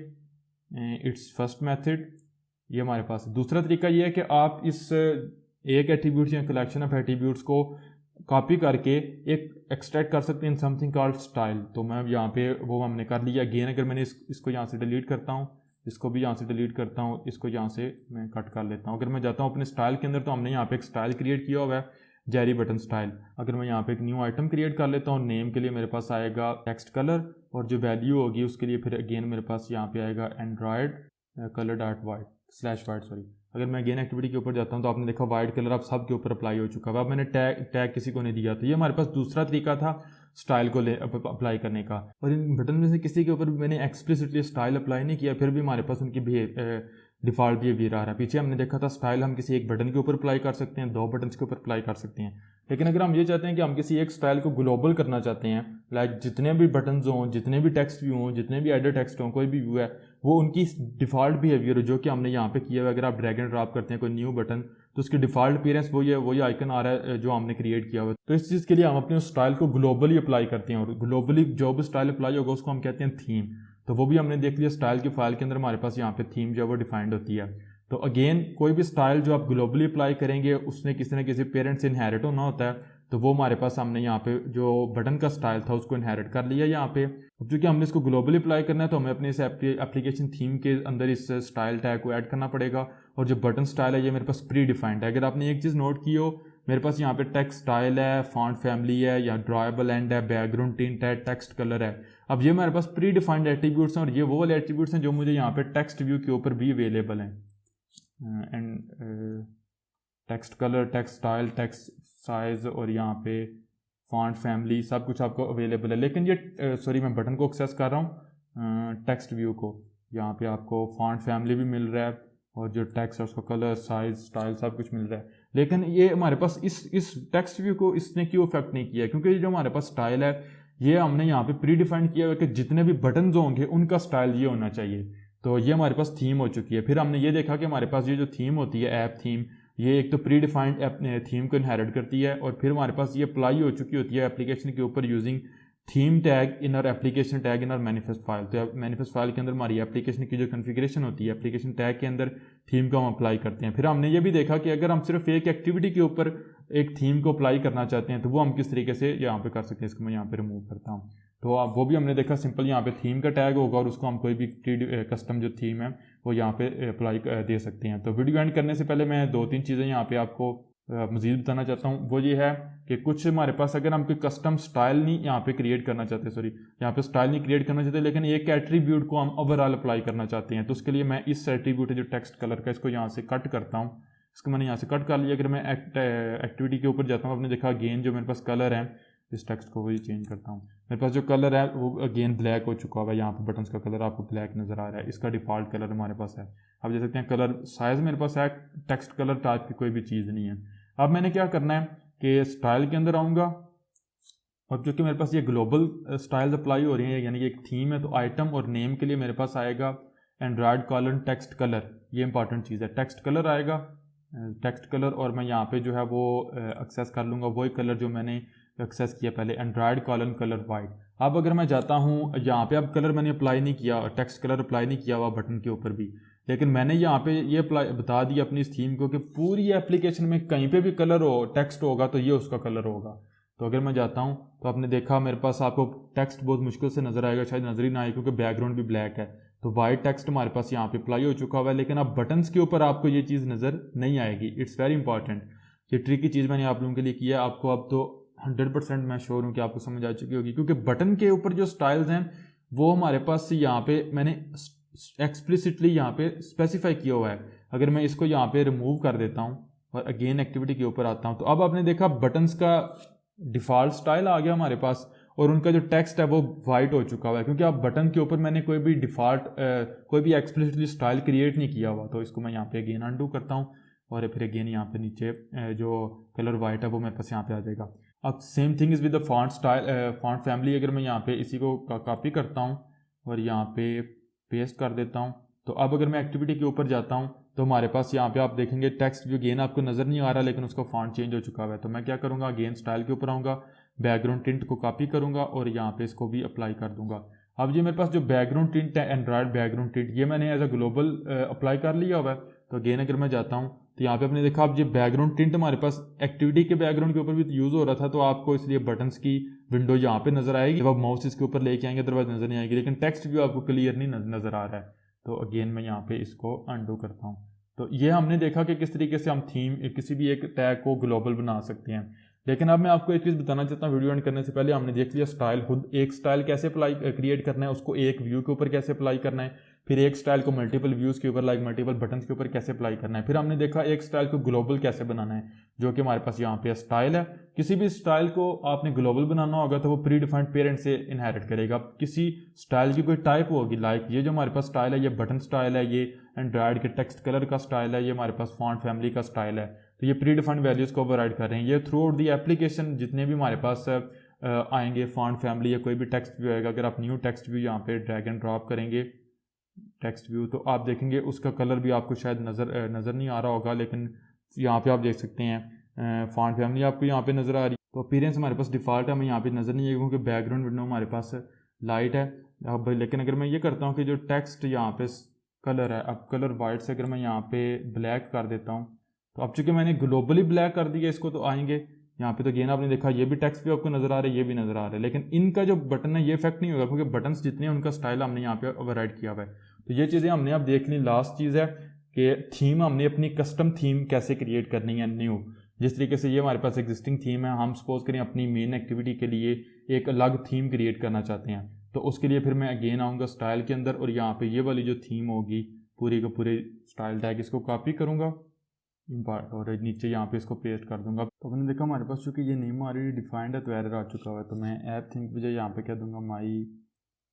इट्स फर्स्ट मेथड। ये हमारे पास दूसरा तरीका ये है कि आप इस एक एट्रीब्यूट या कलेक्शन ऑफ एट्रीब्यूट्स को कॉपी करके एक एक्सट्रैक्ट कर सकते हैं इन समथिंग कॉल्ड स्टाइल। तो मैं यहाँ पे वो हमने कर लिया। अगेन अगर मैंने इसको यहाँ से डिलीट करता हूँ, इसको भी यहाँ से डिलीट करता हूँ, इसको यहाँ से मैं कट कर लेता हूँ। अगर मैं जाता हूँ अपने स्टाइल के अंदर तो हमने यहाँ पे एक स्टाइल क्रिएट किया हुआ है, जेरी बटन स्टाइल। अगर मैं यहाँ पे एक न्यू आइटम क्रिएट कर लेता हूँ, नेम के लिए मेरे पास आएगा टेक्स्ट कलर और जो वैल्यू होगी उसके लिए फिर अगेन मेरे पास यहाँ पे आएगा Android colour dot white / white sorry. अगर मैं अगेन एक्टिविटी के ऊपर जाता हूँ तो आपने देखा वाइट कलर अब सब के ऊपर अप्लाई हो चुका है। अब मैंने टैग किसी को नहीं दिया। तो ये हमारे पास दूसरा तरीका था स्टाइल को अप्लाई करने का। और इन बटन में से किसी के ऊपर मैंने एक्सप्लिसिटली स्टाइल अप्लाई नहीं किया, फिर भी हमारे पास उनकी डिफ़ॉल्ट बिहेवियर आ रहा है। पीछे हमने देखा था स्टाइल हम किसी एक बटन के ऊपर अप्लाई कर सकते हैं, 2 बटन्स के ऊपर अप्लाई कर सकते हैं। लेकिन अगर हम ये चाहते हैं कि हम किसी एक स्टाइल को ग्लोबल करना चाहते हैं, लाइक जितने भी बटन्स हों, जितने भी टेक्स्ट व्यू हों, जितने भी एडिट टेक्स्ट हों, कोई भी व्यू है वो उनकी डिफ़ॉल्ट बिहेवियर जो कि हमने यहाँ पे किया हुआ। अगर आप ड्रैग एंड ड्रॉप करते हैं कोई न्यू बटन तो उसकी डिफ़ॉल्ट अपीयरेंस वही आइकन आ रहा है जो हमने क्रिएट किया हुआ। तो इस चीज़ के लिए हम अपने स्टाइल को ग्लोबली अप्लाई करते हैं और ग्लोबली जो भी स्टाइल अप्लाई होगा उसको हम कहते हैं थीम। तो वो भी हमने देख लिया। स्टाइल की फाइल के अंदर हमारे पास यहाँ पे थीम जो है वो डिफाइंड होती है। तो अगेन कोई भी स्टाइल जो आप ग्लोबली अप्लाई करेंगे उसने किसी न किसी पेरेंट से इनहेरिट होना होता है। तो वो हमारे पास हमने यहाँ पे जो बटन का स्टाइल था उसको इनहेरिट कर लिया यहाँ पे। अब चूँकि हमने इसको ग्लोबली अप्लाई करना है तो हमें अपने इस एप्लीकेशन थीम के अंदर इस स्टाइल टैग को ऐड करना पड़ेगा। और जो बटन स्टाइल है ये मेरे पास प्री डिफाइंड है। अगर आपने एक चीज़ नोट की हो, मेरे पास यहाँ पे टेक्स्ट स्टाइल है, फॉन्ट फैमिली है, या ड्राइबल एंड है, बैकग्राउंड टिंट है, टेक्स्ट कलर है। अब ये मेरे पास प्री डिफाइंड एट्रीब्यूट्स हैं और ये वो वाले एट्रीब्यूट्स हैं जो मुझे यहाँ पे टेक्स्ट व्यू के ऊपर भी अवेलेबल हैं। And text colour, text style, text size और यहाँ पे फॉन्ट फैमिली सब कुछ आपको अवेलेबल है। लेकिन ये सॉरी मैं बटन को एक्सेस कर रहा हूँ टेक्स्ट व्यू को, यहाँ पे आपको फॉन्ट फैमिली भी मिल रहा है और जो टेक्स्ट है उसका कलर, साइज, स्टाइल सब कुछ मिल रहा है। लेकिन ये हमारे पास इस टेक्स्ट व्यू को इसने क्यों इफेक्ट नहीं किया? क्योंकि जो हमारे पास स्टाइल है ये हमने यहाँ पे प्री डिफाइंड किया हुआ कि जितने भी बटन होंगे उनका स्टाइल ये होना चाहिए। तो ये हमारे पास थीम हो चुकी है। फिर हमने ये देखा कि हमारे पास ये जो थीम होती है ऐप थीम, ये एक तो प्री डिफाइंड थीम को इनहेरिट करती है और फिर हमारे पास ये अप्लाई हो चुकी होती है एप्लीकेशन के ऊपर using theme tag in our application tag in our manifest file. तो मैनिफेस्ट फाइल के अंदर हमारी एप्लीकेशन की जो कॉन्फ़िगरेशन होती है एप्लीकेशन टैग के अंदर थीम को हम अप्लाई करते हैं। फिर हमने ये भी देखा कि अगर हम सिर्फ एक एक्टिविटी के ऊपर एक थीम को अप्लाई करना चाहते हैं तो वो हम किस तरीके से यहाँ पे कर सकते हैं। इसको मैं यहाँ पे रिमूव करता हूँ। तो आप वो भी हमने देखा सिंपल यहाँ पे थीम का टैग होगा और उसको हम कोई भी कस्टम जो थीम है वो यहाँ पे अप्लाई दे सकते हैं। तो वीडियो एंड करने से पहले मैं 2-3 चीज़ें यहाँ पे आपको मज़ीद बताना चाहता हूँ वो ये है कि कुछ हमारे पास अगर हम कोई कस्टम स्टाइल नहीं यहाँ पे क्रिएट करना चाहते, सॉरी यहाँ पे स्टाइल नहीं क्रिएट करना चाहते, लेकिन एक एट्रीब्यूट को हम ओवरऑल अप्लाई करना चाहते हैं, तो उसके लिए मैं इस एट्रीब्यूट है जो टेक्स्ट कलर का, इसको यहाँ से कट करता हूँ। इसको मैंने यहाँ से कट कर लिया। अगर मैं एक्टिविटी के ऊपर जाता हूँ, आपने देखा अगेन जो मेरे पास कलर है, इस टेक्स्ट को वही चेंज करता हूँ, मेरे पास जो कलर है वो अगेन ब्लैक हो चुका हुआ है। यहाँ पे बटन्स का कलर आपको ब्लैक नज़र आ रहा है, इसका डिफ़ॉल्ट कलर हमारे पास है। आप देख सकते हैं कलर साइज़ मेरे पास है, टेक्स्ट कलर टाइप की कोई भी चीज़ नहीं है। अब मैंने क्या करना है कि स्टाइल के अंदर आऊँगा, और चूँकि मेरे पास ये ग्लोबल स्टाइल्स अप्लाई हो रही हैं, यानी कि एक थीम है, तो आइटम और नेम के लिए मेरे पास आएगा एंड्रॉयड कॉलन टेक्स्ट कलर। ये इंपॉर्टेंट चीज़ है, टेक्स्ट कलर आएगा, टेक्स्ट कलर, और मैं यहाँ पे जो है वो एक्सेस कर लूँगा वही कलर जो मैंने एक्सेस किया पहले, एंड्रॉयड कॉलन कलर वाइट। अब अगर मैं जाता हूँ यहाँ पे, अब कलर मैंने अप्लाई नहीं किया, टेक्स्ट कलर अप्लाई नहीं किया हुआ बटन के ऊपर भी, लेकिन मैंने यहाँ पे ये अप्लाई बता दिया अपनी इस थीम को कि पूरी एप्लीकेशन में कहीं पे भी कलर हो, टेक्स्ट होगा तो ये उसका कलर होगा। तो अगर मैं जाता हूँ तो आपने देखा मेरे पास आपको टेक्स्ट बहुत मुश्किल से नज़र आएगा, शायद नज़र ही ना आए क्योंकि बैकग्राउंड भी ब्लैक है। तो वाइट टेक्स्ट हमारे पास यहाँ पे अप्लाई हो चुका हुआ है, लेकिन अब बटन्स के ऊपर आपको ये चीज़ नज़र नहीं आएगी। इट्स वेरी इंपॉर्टेंट, ये ट्रिकी चीज़ मैंने आप लोगों के लिए की है। आपको अब तो 100% मैं श्योर हूँ कि आपको समझ आ चुकी होगी, क्योंकि बटन के ऊपर जो स्टाइल्स हैं वो हमारे पास यहाँ पे मैंने एक्सप्लिसिटली यहाँ पे स्पेसिफाई किया हुआ है। अगर मैं इसको यहाँ पे रिमूव कर देता हूँ और अगेन एक्टिविटी के ऊपर आता हूँ, तो अब आपने देखा बटन्स का डिफ़ॉल्ट स्टाइल आ गया हमारे पास, और उनका जो टेक्स्ट है वो वाइट हो चुका हुआ है, क्योंकि अब बटन के ऊपर मैंने कोई भी डिफ़ॉल्ट कोई भी एक्सप्लिसिटली स्टाइल क्रिएट नहीं किया हुआ। तो इसको मैं यहाँ पे अगेन अनडू करता हूँ, और फिर अगेन यहाँ पे नीचे जो कलर वाइट है वो मेरे पास यहाँ पे आ जाएगा। अब same thing is with the font style, font family. अगर मैं यहाँ पे इसी को कॉपी करता हूँ और यहाँ पे पेस्ट कर देता हूँ, तो अब अगर मैं एक्टिविटी के ऊपर जाता हूँ तो हमारे पास यहाँ पे आप देखेंगे टेक्स्ट जो अगेन आपको नज़र नहीं आ रहा, लेकिन उसका फॉन्ट चेंज हो चुका हुआ है। तो मैं क्या करूँगा, अगेन स्टाइल के ऊपर आऊँगा, बैकग्राउंड टिंट को कॉपी करूँगा और यहाँ पे इसको भी अप्लाई कर दूँगा। अब ये मेरे पास जो बैकग्राउंड टिंट है, एंड्रॉयड बैकग्राउंड टिंट, ये मैंने एज अ ग्लोबल अप्लाई कर लिया हुआ है। तो अगेन अगर मैं जाता हूँ तो यहाँ पे आपने देखा, अब ये बैकग्राउंड टिंट हमारे पास एक्टिविटी के बैकग्राउंड के ऊपर भी यूज़ हो रहा था, तो आपको इसलिए बटन्स की विंडो यहाँ पे नज़र आएगी। जब आप माउस इसके ऊपर लेके आएंगे अदरवाइज नज़र नहीं आएगी, लेकिन टेक्स्ट व्यू आपको क्लियर नहीं नज़र आ रहा है। तो अगेन मैं यहाँ पे इसको अनडू करता हूँ। तो ये हमने देखा कि किस तरीके से हम थीम किसी भी एक टैग को ग्लोबल बना सकते हैं। लेकिन अब मैं आपको एक चीज़ बताना चाहता हूँ, वीडियो एंड करने से पहले हमने देख लिया स्टाइल, खुद एक स्टाइल कैसे अप्लाई क्रिएट करना है, उसको एक व्यू के ऊपर कैसे अप्लाई करना है, फिर एक स्टाइल को मल्टीपल व्यूज़ के ऊपर लाइक मल्टीपल बटन्स के ऊपर कैसे अप्लाई करना है, फिर हमने देखा एक स्टाइल को ग्लोबल कैसे बनाना है, जो कि हमारे पास यहाँ पे स्टाइल है। किसी भी स्टाइल को आपने ग्लोबल बनाना होगा तो वो प्री डिफाइंड पेरेंट से इनहेरिट करेगा। किसी स्टाइल की कोई टाइप होगी, लाइक ये जो हमारे पास स्टाइल है, ये बटन स्टाइल है, ये एंड्रॉयड के टेक्स्ट कलर का स्टाइल है, ये हमारे पास फॉन्ट फैमिली का स्टाइल है, तो ये प्री डिफाइंड वैल्यूज़ को ओवरराइड कर रहे हैं। ये थ्रू आउट दी एप्लीकेशन जितने भी हमारे पास आएंगे, फॉन्ट फैमिली या कोई भी टेक्स्ट व्यू आएगा, अगर आप न्यू टेक्स्ट व्यू यहाँ पे ड्रैग एंड ड्रॉप करेंगे टेक्स्ट व्यू, तो आप देखेंगे उसका कलर भी आपको शायद नज़र नहीं आ रहा होगा, लेकिन यहाँ पे आप देख सकते हैं फॉन्ट फैमिली आपको यहाँ पे नज़र आ रही है। तो अपीयरेंस हमारे पास डिफ़ॉल्ट है, हमें यहाँ पे नज़र नहीं है क्योंकि बैकग्राउंड विंडो हमारे पास लाइट है। अब लेकिन अगर मैं ये करता हूँ कि जो टेक्स्ट यहाँ पे कलर है, अब कलर वाइट से अगर मैं यहाँ पे ब्लैक कर देता हूँ, तो अब चूँकि मैंने ग्लोबली ब्लैक कर दिया इसको, तो आएंगे यहाँ पे, तो गेन आपने देखा ये भी टेक्स्ट भी आपको नज़र आ रहा है, ये भी नज़र आ रहा है, लेकिन इनका जो बटन है ये इफेक्ट नहीं होगा क्योंकि बटन्स जितने हैं उनका स्टाइल हमने यहाँ पे ओवरराइड किया हुआ है। तो ये चीज़ें हमने अब देख ली। लास्ट चीज़ है कि थीम, हमने अपनी कस्टम थीम कैसे क्रिएट करनी है न्यू। जिस तरीके से ये हमारे पास एग्जिस्टिंग थीम है, हम सपोज करें अपनी मेन एक्टिविटी के लिए एक अलग थीम क्रिएट करना चाहते हैं, तो उसके लिए फिर मैं अगेन आऊँगा स्टाइल के अंदर और यहाँ पे ये वाली जो थीम होगी पूरी का पूरे स्टाइल टैग इसको कॉपी करूँगा और नीचे यहाँ पे इसको पेस्ट कर दूंगा। तो हमने देखा हमारे पास चूँकि ये नेम ऑलरेडी डिफाइंड है तो एरर आ चुका हुआ है, तो मैं ऐप थीम की बजाय यहाँ पे कह दूंगा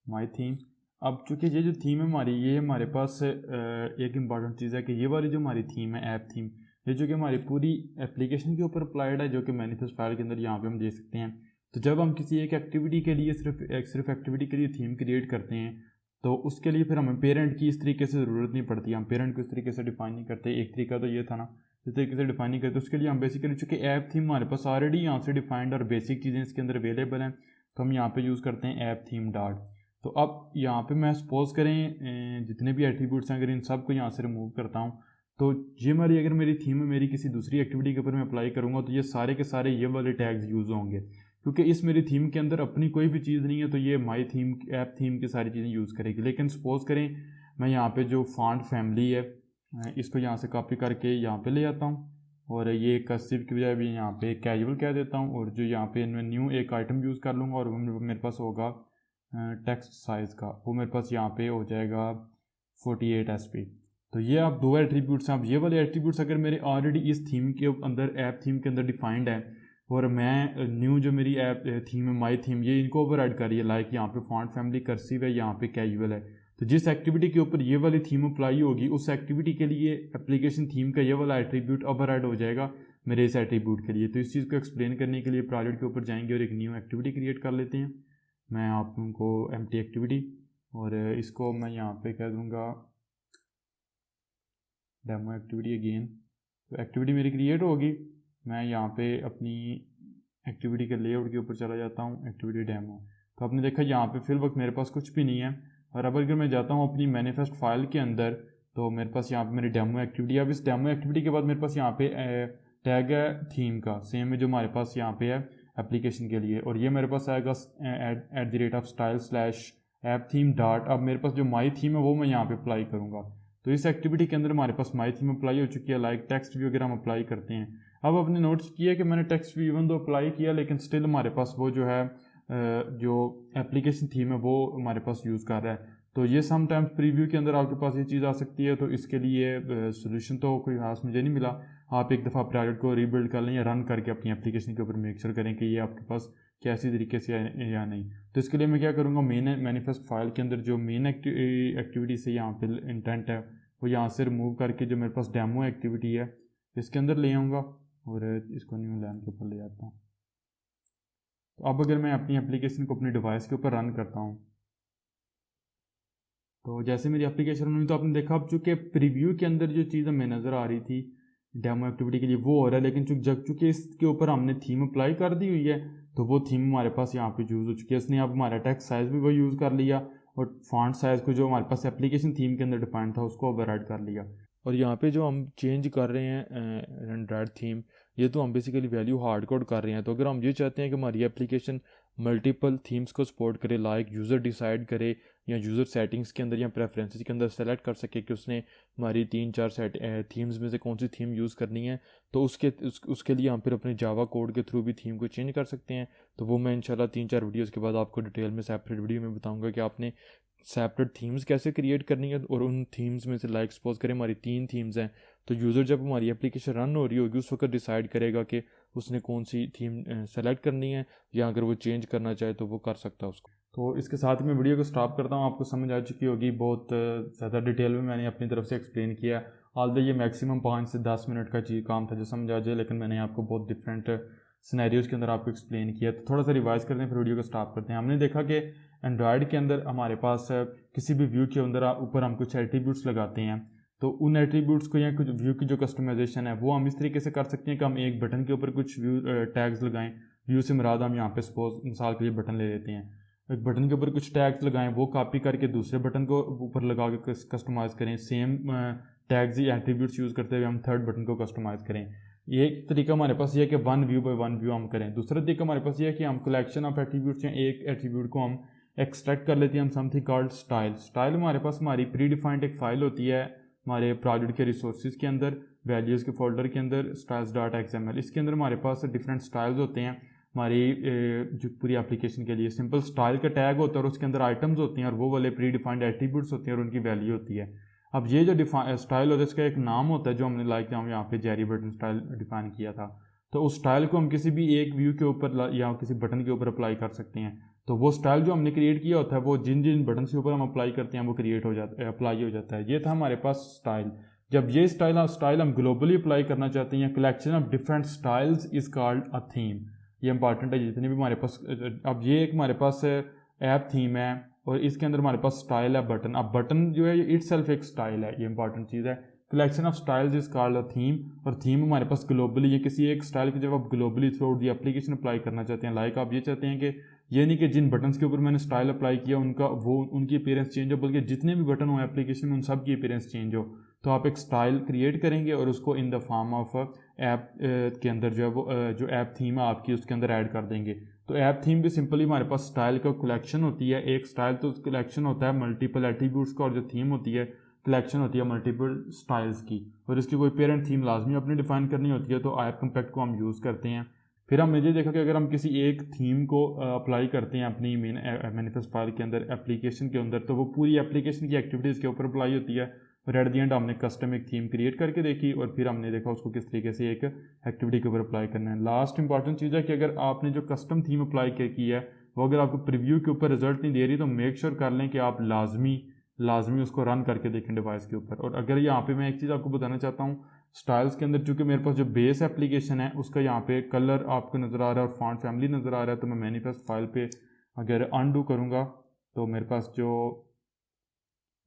माई थीम। अब चूँकि ये जो थीम है हमारी, ये हमारे पास एक इम्पॉर्टेंट चीज़ है कि ये वाली जो हमारी थीम है ऐप थीम, ये जो कि हमारी पूरी एप्लीकेशन के ऊपर अप्लाइड है, जो कि मैनिफेस्ट फाइल के अंदर यहाँ पे हम देख सकते हैं। तो जब हम किसी एक एक्टिविटी के लिए सिर्फ एक्टिविटी के लिए थीम क्रिएट करते हैं, तो उसके लिए फिर हमें पेरेंट की इस तरीके से ज़रूरत नहीं पड़ती, हम पेरेंट को इस तरीके से डिफाइन नहीं करते। एक तरीका तो ये था ना, इस तरीके से डिफाइन नहीं करते। उसके लिए हम बेसिकली चूँकि ऐप थीम हमारे पास ऑलरेडी यहाँ से डिफाइंड और बेसिक चीज़ें इसके अंदर अवेलेबल हैं, तो हम यहाँ पे यूज़ करते हैं ऐप थीम डॉट। तो अब यहाँ पे मैं सपोज करें जितने भी एट्रीब्यूट्स हैं अगर इन सब को यहाँ से रिमूव करता हूँ, तो ये हमारी अगर मेरी थीम है, मेरी किसी दूसरी एक्टिविटी के ऊपर मैं अप्लाई करूँगा तो ये सारे के सारे ये वाले टैग्स यूज़ होंगे, क्योंकि इस मेरी थीम के अंदर अपनी कोई भी चीज़ नहीं है, तो ये माई थीम ऐप थीम की सारी चीज़ें यूज़ करेगी। लेकिन सपोज़ करें मैं यहाँ पे जो फॉन्ट फैमिली है इसको यहाँ से कॉपी करके यहाँ पे ले आता हूँ और ये कर्सिव की बजाय भी यहाँ पे कैजुअल कह देता हूँ, और जो यहाँ पे मैं न्यू एक आइटम यूज़ कर लूँगा और वो मेरे पास होगा टेक्स्ट साइज़ का, वो मेरे पास यहाँ पे हो जाएगा 48 SP। तो ये आप दो एट्रीब्यूट्स हैं। अब ये वाले एट्रीब्यूट्स अगर मेरे ऑलरेडी इस थीम के अंदर, ऐप थीम के अंदर डिफाइंड है, और मैं न्यू जो मेरी ऐप थीम है माई थीम, ये इनको ओवरराइड कर रही है, लाइक यहाँ पे फॉन्ट फैमिली कर्सिव है, यहाँ पे कैजुअल है, तो जिस एक्टिविटी के ऊपर ये वाली थीम अप्लाई होगी उस एक्टिविटी के लिए एप्लीकेशन थीम का ये वाला एट्रीब्यूट ओवरराइड हो जाएगा मेरे इस एट्रीब्यूट के लिए। तो इस चीज़ को एक्सप्लेन करने के लिए प्रोजेक्ट के ऊपर जाएंगे और एक न्यू एक्टिविटी क्रिएट कर लेते हैं। मैं आप लोगों को एम्प्टी एक्टिविटी, और इसको मैं यहाँ पे कह दूँगा डेमो एक्टिविटी अगेन। तो एक्टिविटी मेरी क्रिएट होगी, मैं यहाँ पे अपनी एक्टिविटी के लेआउट के ऊपर चला जाता हूँ, एक्टिविटी डेमो। तो आपने देखा यहाँ पे फिल वक्त मेरे पास कुछ भी नहीं है। और अब अगर मैं जाता हूँ अपनी मैनिफेस्ट फाइल के अंदर, तो मेरे पास यहाँ पे मेरी डेमो एक्टिविटी। अब इस डेमो एक्टिविटी के बाद मेरे पास यहाँ पे टैग है थीम का, सेम है जो हमारे पास यहाँ पे है एप्लीकेशन के लिए, और ये मेरे पास आएगा @style/app-theme डॉट। अब मेरे पास जो माई थीम है वो मैं यहाँ पे अप्लाई करूँगा। तो इस एक्टिविटी के अंदर हमारे पास माई थीम अप्लाई हो चुकी है, लाइक टेक्स्ट व्यू अगर हम अप्लाई करते हैं। अब आपने नोट्स किया कि मैंने टेक्स्ट व्यू इवन तो अप्लाई किया, लेकिन स्टिल हमारे पास वो जो है जो एप्लीकेशन थीम है वो हमारे पास यूज़ कर रहा है। तो ये समटाइम्स प्रीव्यू के अंदर आपके पास ये चीज़ आ सकती है। तो इसके लिए सोल्यूशन तो कोई खास मुझे नहीं मिला। आप एक दफ़ा प्रोजेक्ट को रीबिल्ड कर लें या रन करके अपनी एप्लीकेशन के ऊपर मेक श्योर करें कि ये आपके पास कैसी तरीके से या नहीं। तो इसके लिए मैं क्या करूँगा, मेन मैनिफेस्ट फाइल के अंदर जो मेन एक्टिविटी से यहाँ पे इंटेंट है वो यहाँ से रिमूव करके जो मेरे पास डेमो एक्टिविटी है इसके अंदर ले आऊँगा और इसको न्यू लाइन के ऊपर ले आता हूँ। तो अब अगर मैं अपनी एप्लीकेशन को अपनी डिवाइस के ऊपर रन करता हूँ, तो जैसे मेरी एप्लीकेशन रन हुई तो आपने देखा अब चूँकि प्रीव्यू के अंदर जो चीज़ हमें नज़र आ रही थी डेमो एक्टिविटी के लिए वो हो रहा है, लेकिन चूँकि इसके ऊपर हमने थीम अप्लाई कर दी हुई है तो वो थीम हमारे पास यहाँ पे यूज़ हो चुकी है। इसने अब हमारा टेक्स्ट साइज़ भी वो यूज़ कर लिया और फॉन्ट साइज़ को जो हमारे पास एप्लीकेशन थीम के अंदर डिफाइन था उसको ओवरराइड कर लिया। और यहाँ पे जो हम चेंज कर रहे हैं एंड्रॉयड थीम, ये तो हम बेसिकली वैल्यू हार्ड कोड कर रहे हैं। तो अगर हम ये चाहते हैं कि हमारी एप्लीकेशन मल्टीपल थीम्स को सपोर्ट करे, लाइक यूज़र डिसाइड करे या यूज़र सेटिंग्स के अंदर या प्रेफरेंसेस के अंदर सेलेक्ट कर सके कि उसने हमारी 3-4 थीम्स में से कौन सी थीम यूज़ करनी है, तो उसके लिए हम फिर अपने जावा कोड के थ्रू भी थीम को चेंज कर सकते हैं। तो वो मैं इंशाल्लाह 3-4 वीडियोज़ के बाद आपको डिटेल में सेपरेट वीडियो में बताऊँगा कि आपने सेपरेट थीम्स कैसे क्रिएट करनी है। और उन थीम्स में से लाइक सपोज करें हमारी 3 थीम्स हैं, तो यूज़र जब हमारी एप्लीकेशन रन हो रही होगी उस वक्त डिसाइड करेगा कि उसने कौन सी थीम सेलेक्ट करनी है, या अगर वो चेंज करना चाहे तो वो कर सकता है उसको। तो इसके साथ ही मैं वीडियो को स्टॉप करता हूँ। आपको समझ आ चुकी होगी, बहुत ज़्यादा डिटेल में मैंने अपनी तरफ से एक्सप्लेन किया। ऑल्दो ये मैक्सिमम 5 से 10 मिनट का काम था जो समझ आ जाए, लेकिन मैंने आपको बहुत डिफरेंट सिनेरियोज़ के अंदर आपको एक्सप्लेन किया। तो थोड़ा सा रिवाइज करते हैं फिर वीडियो को स्टॉप करते हैं। हमने देखा कि एंड्रॉयड के अंदर हमारे पास किसी भी व्यू के अंदर ऊपर हम कुछ एट्रीब्यूट्स लगाते हैं, तो उन एट्रीब्यूट्स को या कुछ व्यू की जो कस्टमाइजेशन है वो हम इस तरीके से कर सकते हैं कि हम एक बटन के ऊपर कुछ व्यू टैग्स लगाएं। व्यू से मुराद हम यहाँ पे सपोज मिसाल के लिए बटन ले लेते हैं, एक बटन के ऊपर कुछ टैग्स लगाएं, वो कॉपी करके दूसरे बटन को ऊपर लगा के कस्टमाइज़ करें। सेम टैग्स या एट्रीब्यूट्स यूज़ करते हुए हम थर्ड बटन को कस्टमाइज़ करें। ये एक तरीका हमारे पास ये है कि 1 व्यू बाय 1 व्यू हम करें। दूसरा तरीका हमारे पास ये है कि हम कलेक्शन ऑफ एट्रीब्यूट्स या एक एट्रीब्यूट को हम एक्सट्रैक्ट कर लेते हैं हम समथिंग कॉल्ड स्टाइल। स्टाइल हमारे पास हमारी प्री डिफाइंड एक फ़ाइल होती है हमारे प्रोजेक्ट के रिसोर्सेज के अंदर, वैल्यूज़ के फोल्डर के अंदर styles.xml। इसके अंदर हमारे पास डिफरेंट स्टाइल्स होते हैं हमारी जो पूरी एप्लीकेशन के लिए। सिंपल स्टाइल का टैग होता है और उसके अंदर आइटम्स होती हैं और वो वाले प्री डिफाइंड एट्रीब्यूट्स होते हैं और उनकी वैल्यू होती है। अब ये जो स्टाइल होता है इसका एक नाम होता है जो हमने लाइक हम यहाँ पे जेरी बटन स्टाइल डिफाइन किया था। तो उस स्टाइल को हम किसी भी एक व्यू के ऊपर या किसी बटन के ऊपर अप्लाई कर सकते हैं। तो वो स्टाइल जो हमने क्रिएट किया होता है वो जिन जिन बटन के ऊपर हम अप्लाई करते हैं वो क्रिएट हो जाता है, अप्लाई हो जाता है। ये था हमारे पास स्टाइल। जब ये स्टाइल हम ग्लोबली अप्लाई करना चाहते हैं या collection of different styles is called a theme. ये इंपॉर्टेंट है जितनी भी हमारे पास। अब ये एक हमारे पास ऐप थीम है और इसके अंदर हमारे पास स्टाइल है बटन। अब बटन जो है ये इटसेल्फ एक स्टाइल है, ये इंपॉर्टेंट चीज़ है। Collection of styles is called a theme, और थीम हमारे पास ग्लोबली ये किसी एक स्टाइल की जब आप globally through out the application apply करना चाहते हैं, लाइक आप ये चाहते हैं कि ये नहीं कि जिन बटन्स के ऊपर मैंने स्टाइल अप्लाई किया उनकी अपीयरेंस चेंज हो, बल्कि जितने भी बटन हो एप्लीकेशन में उन सब की अपीयरेंस चेंज हो। तो आप एक स्टाइल क्रिएट करेंगे और उसको in the form of app के अंदर जो है वो जो ऐप थीम है आपकी उसके अंदर ऐड कर देंगे। तो ऐप थीम भी सिंपली हमारे पास स्टाइल का कलेक्शन होती है। एक स्टाइल तो कलेक्शन होता है मल्टीपल एट्रीब्यूट्स का, और जो थीम होती है कलेक्शन होती है मल्टीपल स्टाइल्स की, और इसकी कोई पेरेंट थीम लाजमी अपनी डिफाइन करनी होती है, तो ऐप कम्पैक्ट को हम यूज़ करते हैं। फिर हमने ये देखा कि अगर हम किसी एक थीम को अप्लाई करते हैं अपनी मैनिफेस्ट फाइल के अंदर, एप्लीकेशन के अंदर, तो वो पूरी एप्लीकेशन की एक्टिविटीज़ के ऊपर अप्लाई होती है। और एट दी एंड हमने कस्टम एक थीम क्रिएट करके देखी, और फिर हमने देखा उसको किस तरीके से एक एक्टिविटी के ऊपर अप्लाई करना है। लास्ट इंपॉर्टेंट चीज़ है कि अगर आपने जो कस्टम थीम अप्लाई की है वो अगर आपको प्रीव्यू के ऊपर रिजल्ट नहीं दे रही, तो मेक श्योर कर लें कि आप लाजमी उसको रन करके देखें डिवाइस के ऊपर। और अगर यहाँ पे मैं एक चीज़ आपको बताना चाहता हूँ, स्टाइल्स के अंदर चूँकि मेरे पास जो बेस एप्लीकेशन है उसका यहाँ पे कलर आपको नज़र आ रहा है और फॉन्ट फैमिली नज़र आ रहा है, तो मैं मैनिफेस्ट फाइल पे अगर अनडू करूँगा तो मेरे पास जो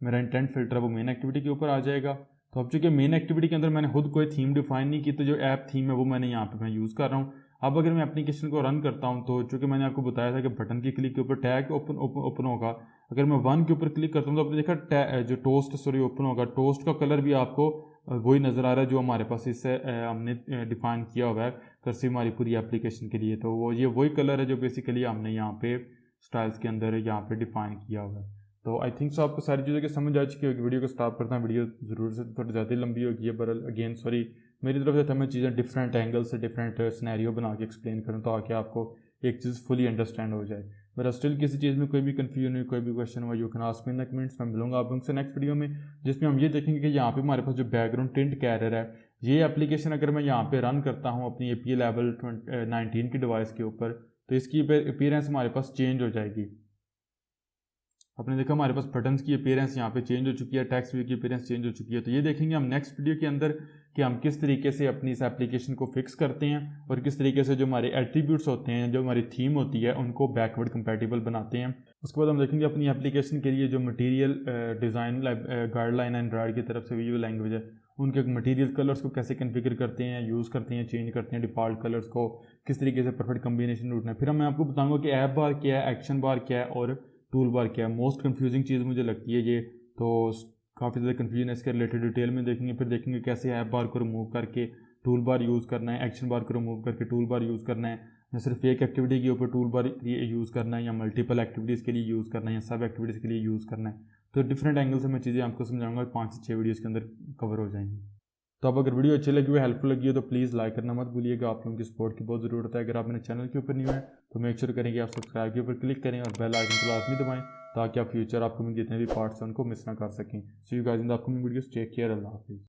मेरा इंटेंट फिल्टर है वो मेन एक्टिविटी के ऊपर आ जाएगा। तो अब चूँकि मेन एक्टिविटी के अंदर मैंने खुद कोई थीम डिफाइन नहीं की, तो जो ऐप थीम है वो मैंने यहाँ पे मैं यूज़ कर रहा हूँ। अब अगर मैं एप्लीकेशन को रन करता हूँ, तो चूँकि मैंने आपको बताया था कि बटन की क्लिक के ऊपर टैग ओपन होगा। अगर मैं 1 के ऊपर क्लिक करता हूँ तो आपने देखा जो टोस्ट ओपन होगा, टोस्ट का कलर भी आपको वही नज़र आ रहा है जो हमारे पास इससे हमने डिफ़ाइन किया हुआ है कर्सिव हमारी पूरी एप्लीकेशन के लिए। तो वो ये वही कलर है जो बेसिकली हमने यहाँ पे स्टाइल्स के अंदर यहाँ पे डिफ़ाइन किया हुआ है। तो आई थिंक सो आपको सारी चीज़ों की समझ आ चुकी होगी। वीडियो को स्टॉप करता हूँ, वीडियो ज़रूर से थोड़ी ज़्यादा लंबी होगी है, पर अगेन सॉरी मेरी तरफ से तो मैं चीज़ें डिफरेंट एंगल से डिफरेंट सिनेरियो बना के एक्सप्लेन करूँ ताकि आपको एक चीज़ फुली अंडरस्टैंड हो जाए। मेरा स्टिल किसी चीज़ में कोई भी कन्फ्यूजन हो, कोई भी क्वेश्चन हुआ, you can ask me in the comments. मैं मिलूंगा आप लोगों से नेक्स्ट वीडियो में, जिसमें हम ये देखेंगे कि यहाँ पे हमारे पास जो बैकग्राउंड टिंट कैरियर है, ये एप्लीकेशन अगर मैं यहाँ पे रन करता हूँ अपनी API लेवल 19 की डिवाइस के ऊपर, तो इसकी अपीयरेंस हमारे पास चेंज हो जाएगी। आपने देखा हमारे पास बटन्स की अपीयरेंस यहाँ पे चेंज हो चुकी है, टेक्स्ट व्यू की अपीयरेंस चेंज हो चुकी है। तो ये देखेंगे हम नेक्स्ट वीडियो के अंदर कि हम किस तरीके से अपनी इस एप्लीकेशन को फिक्स करते हैं और किस तरीके से जो हमारे एट्रीब्यूट्स होते हैं, जो हमारी थीम होती है, उनको बैकवर्ड कंपैटिबल बनाते हैं। उसके बाद हम देखेंगे अपनी एप्लीकेशन के लिए जो मटीरियल डिज़ाइन गाइडलाइन है एंड्रॉयड की तरफ से, विजुअल लैंग्वेज है, उनके मटीरियल कलर्स को कैसे कन्फिगर करते हैं, यूज़ करते हैं, चेंज करते हैं, डिफ़ॉल्ट कलर्स को किस तरीके से परफेक्ट कम्बिनेशन ढूंढना है। फिर मैं आपको बताऊँगा कि ऐप बार क्या है, एक्शन बार क्या है और टूल बार क्या है। मोस्ट कंफ्यूजिंग चीज़ मुझे लगती है ये, तो काफ़ी ज़्यादा कन्फ्यूजन है, इसके रिलेटेड डिटेल में देखेंगे। फिर देखेंगे कैसे ऐप बार को रिमूव करके टूल बार यूज़ करना है, एक्शन बार को रिमूव करके टूल बार यूज़ करना है, या सिर्फ एक एक्टिविटी के ऊपर टूल बार यूज़ करना है, या मल्टीपल एक्टिविटीज़ के लिए यूज़ करना है, या सब एक्टिविटीज़ के लिए यूज़ करना है। तो डिफरेंट एंगल से मैं चीज़ें आपको समझाऊंगा, 5 से 6 वीडियोज़ के अंदर कवर हो जाएंगी। तो अब अगर वीडियो अच्छी लगी हो, हेल्पफुल लगी हो, तो प्लीज़ लाइक करना मत भूलिएगा। आप लोगों की सपोर्ट की बहुत ज़रूरत है। अगर आप मेरे चैनल के ऊपर न्यू है तो मेक श्योर करें कि आप सब्सक्राइब के ऊपर क्लिक करें और बेल आइकन को लाजमी दबाएं ताकि आप फ्यूचर अपकमिंग जितने भी पार्ट्स हैं उनको मिस ना कर सकें। See you guys in the upcoming videos. Take care, अल्लाह हाफिज़।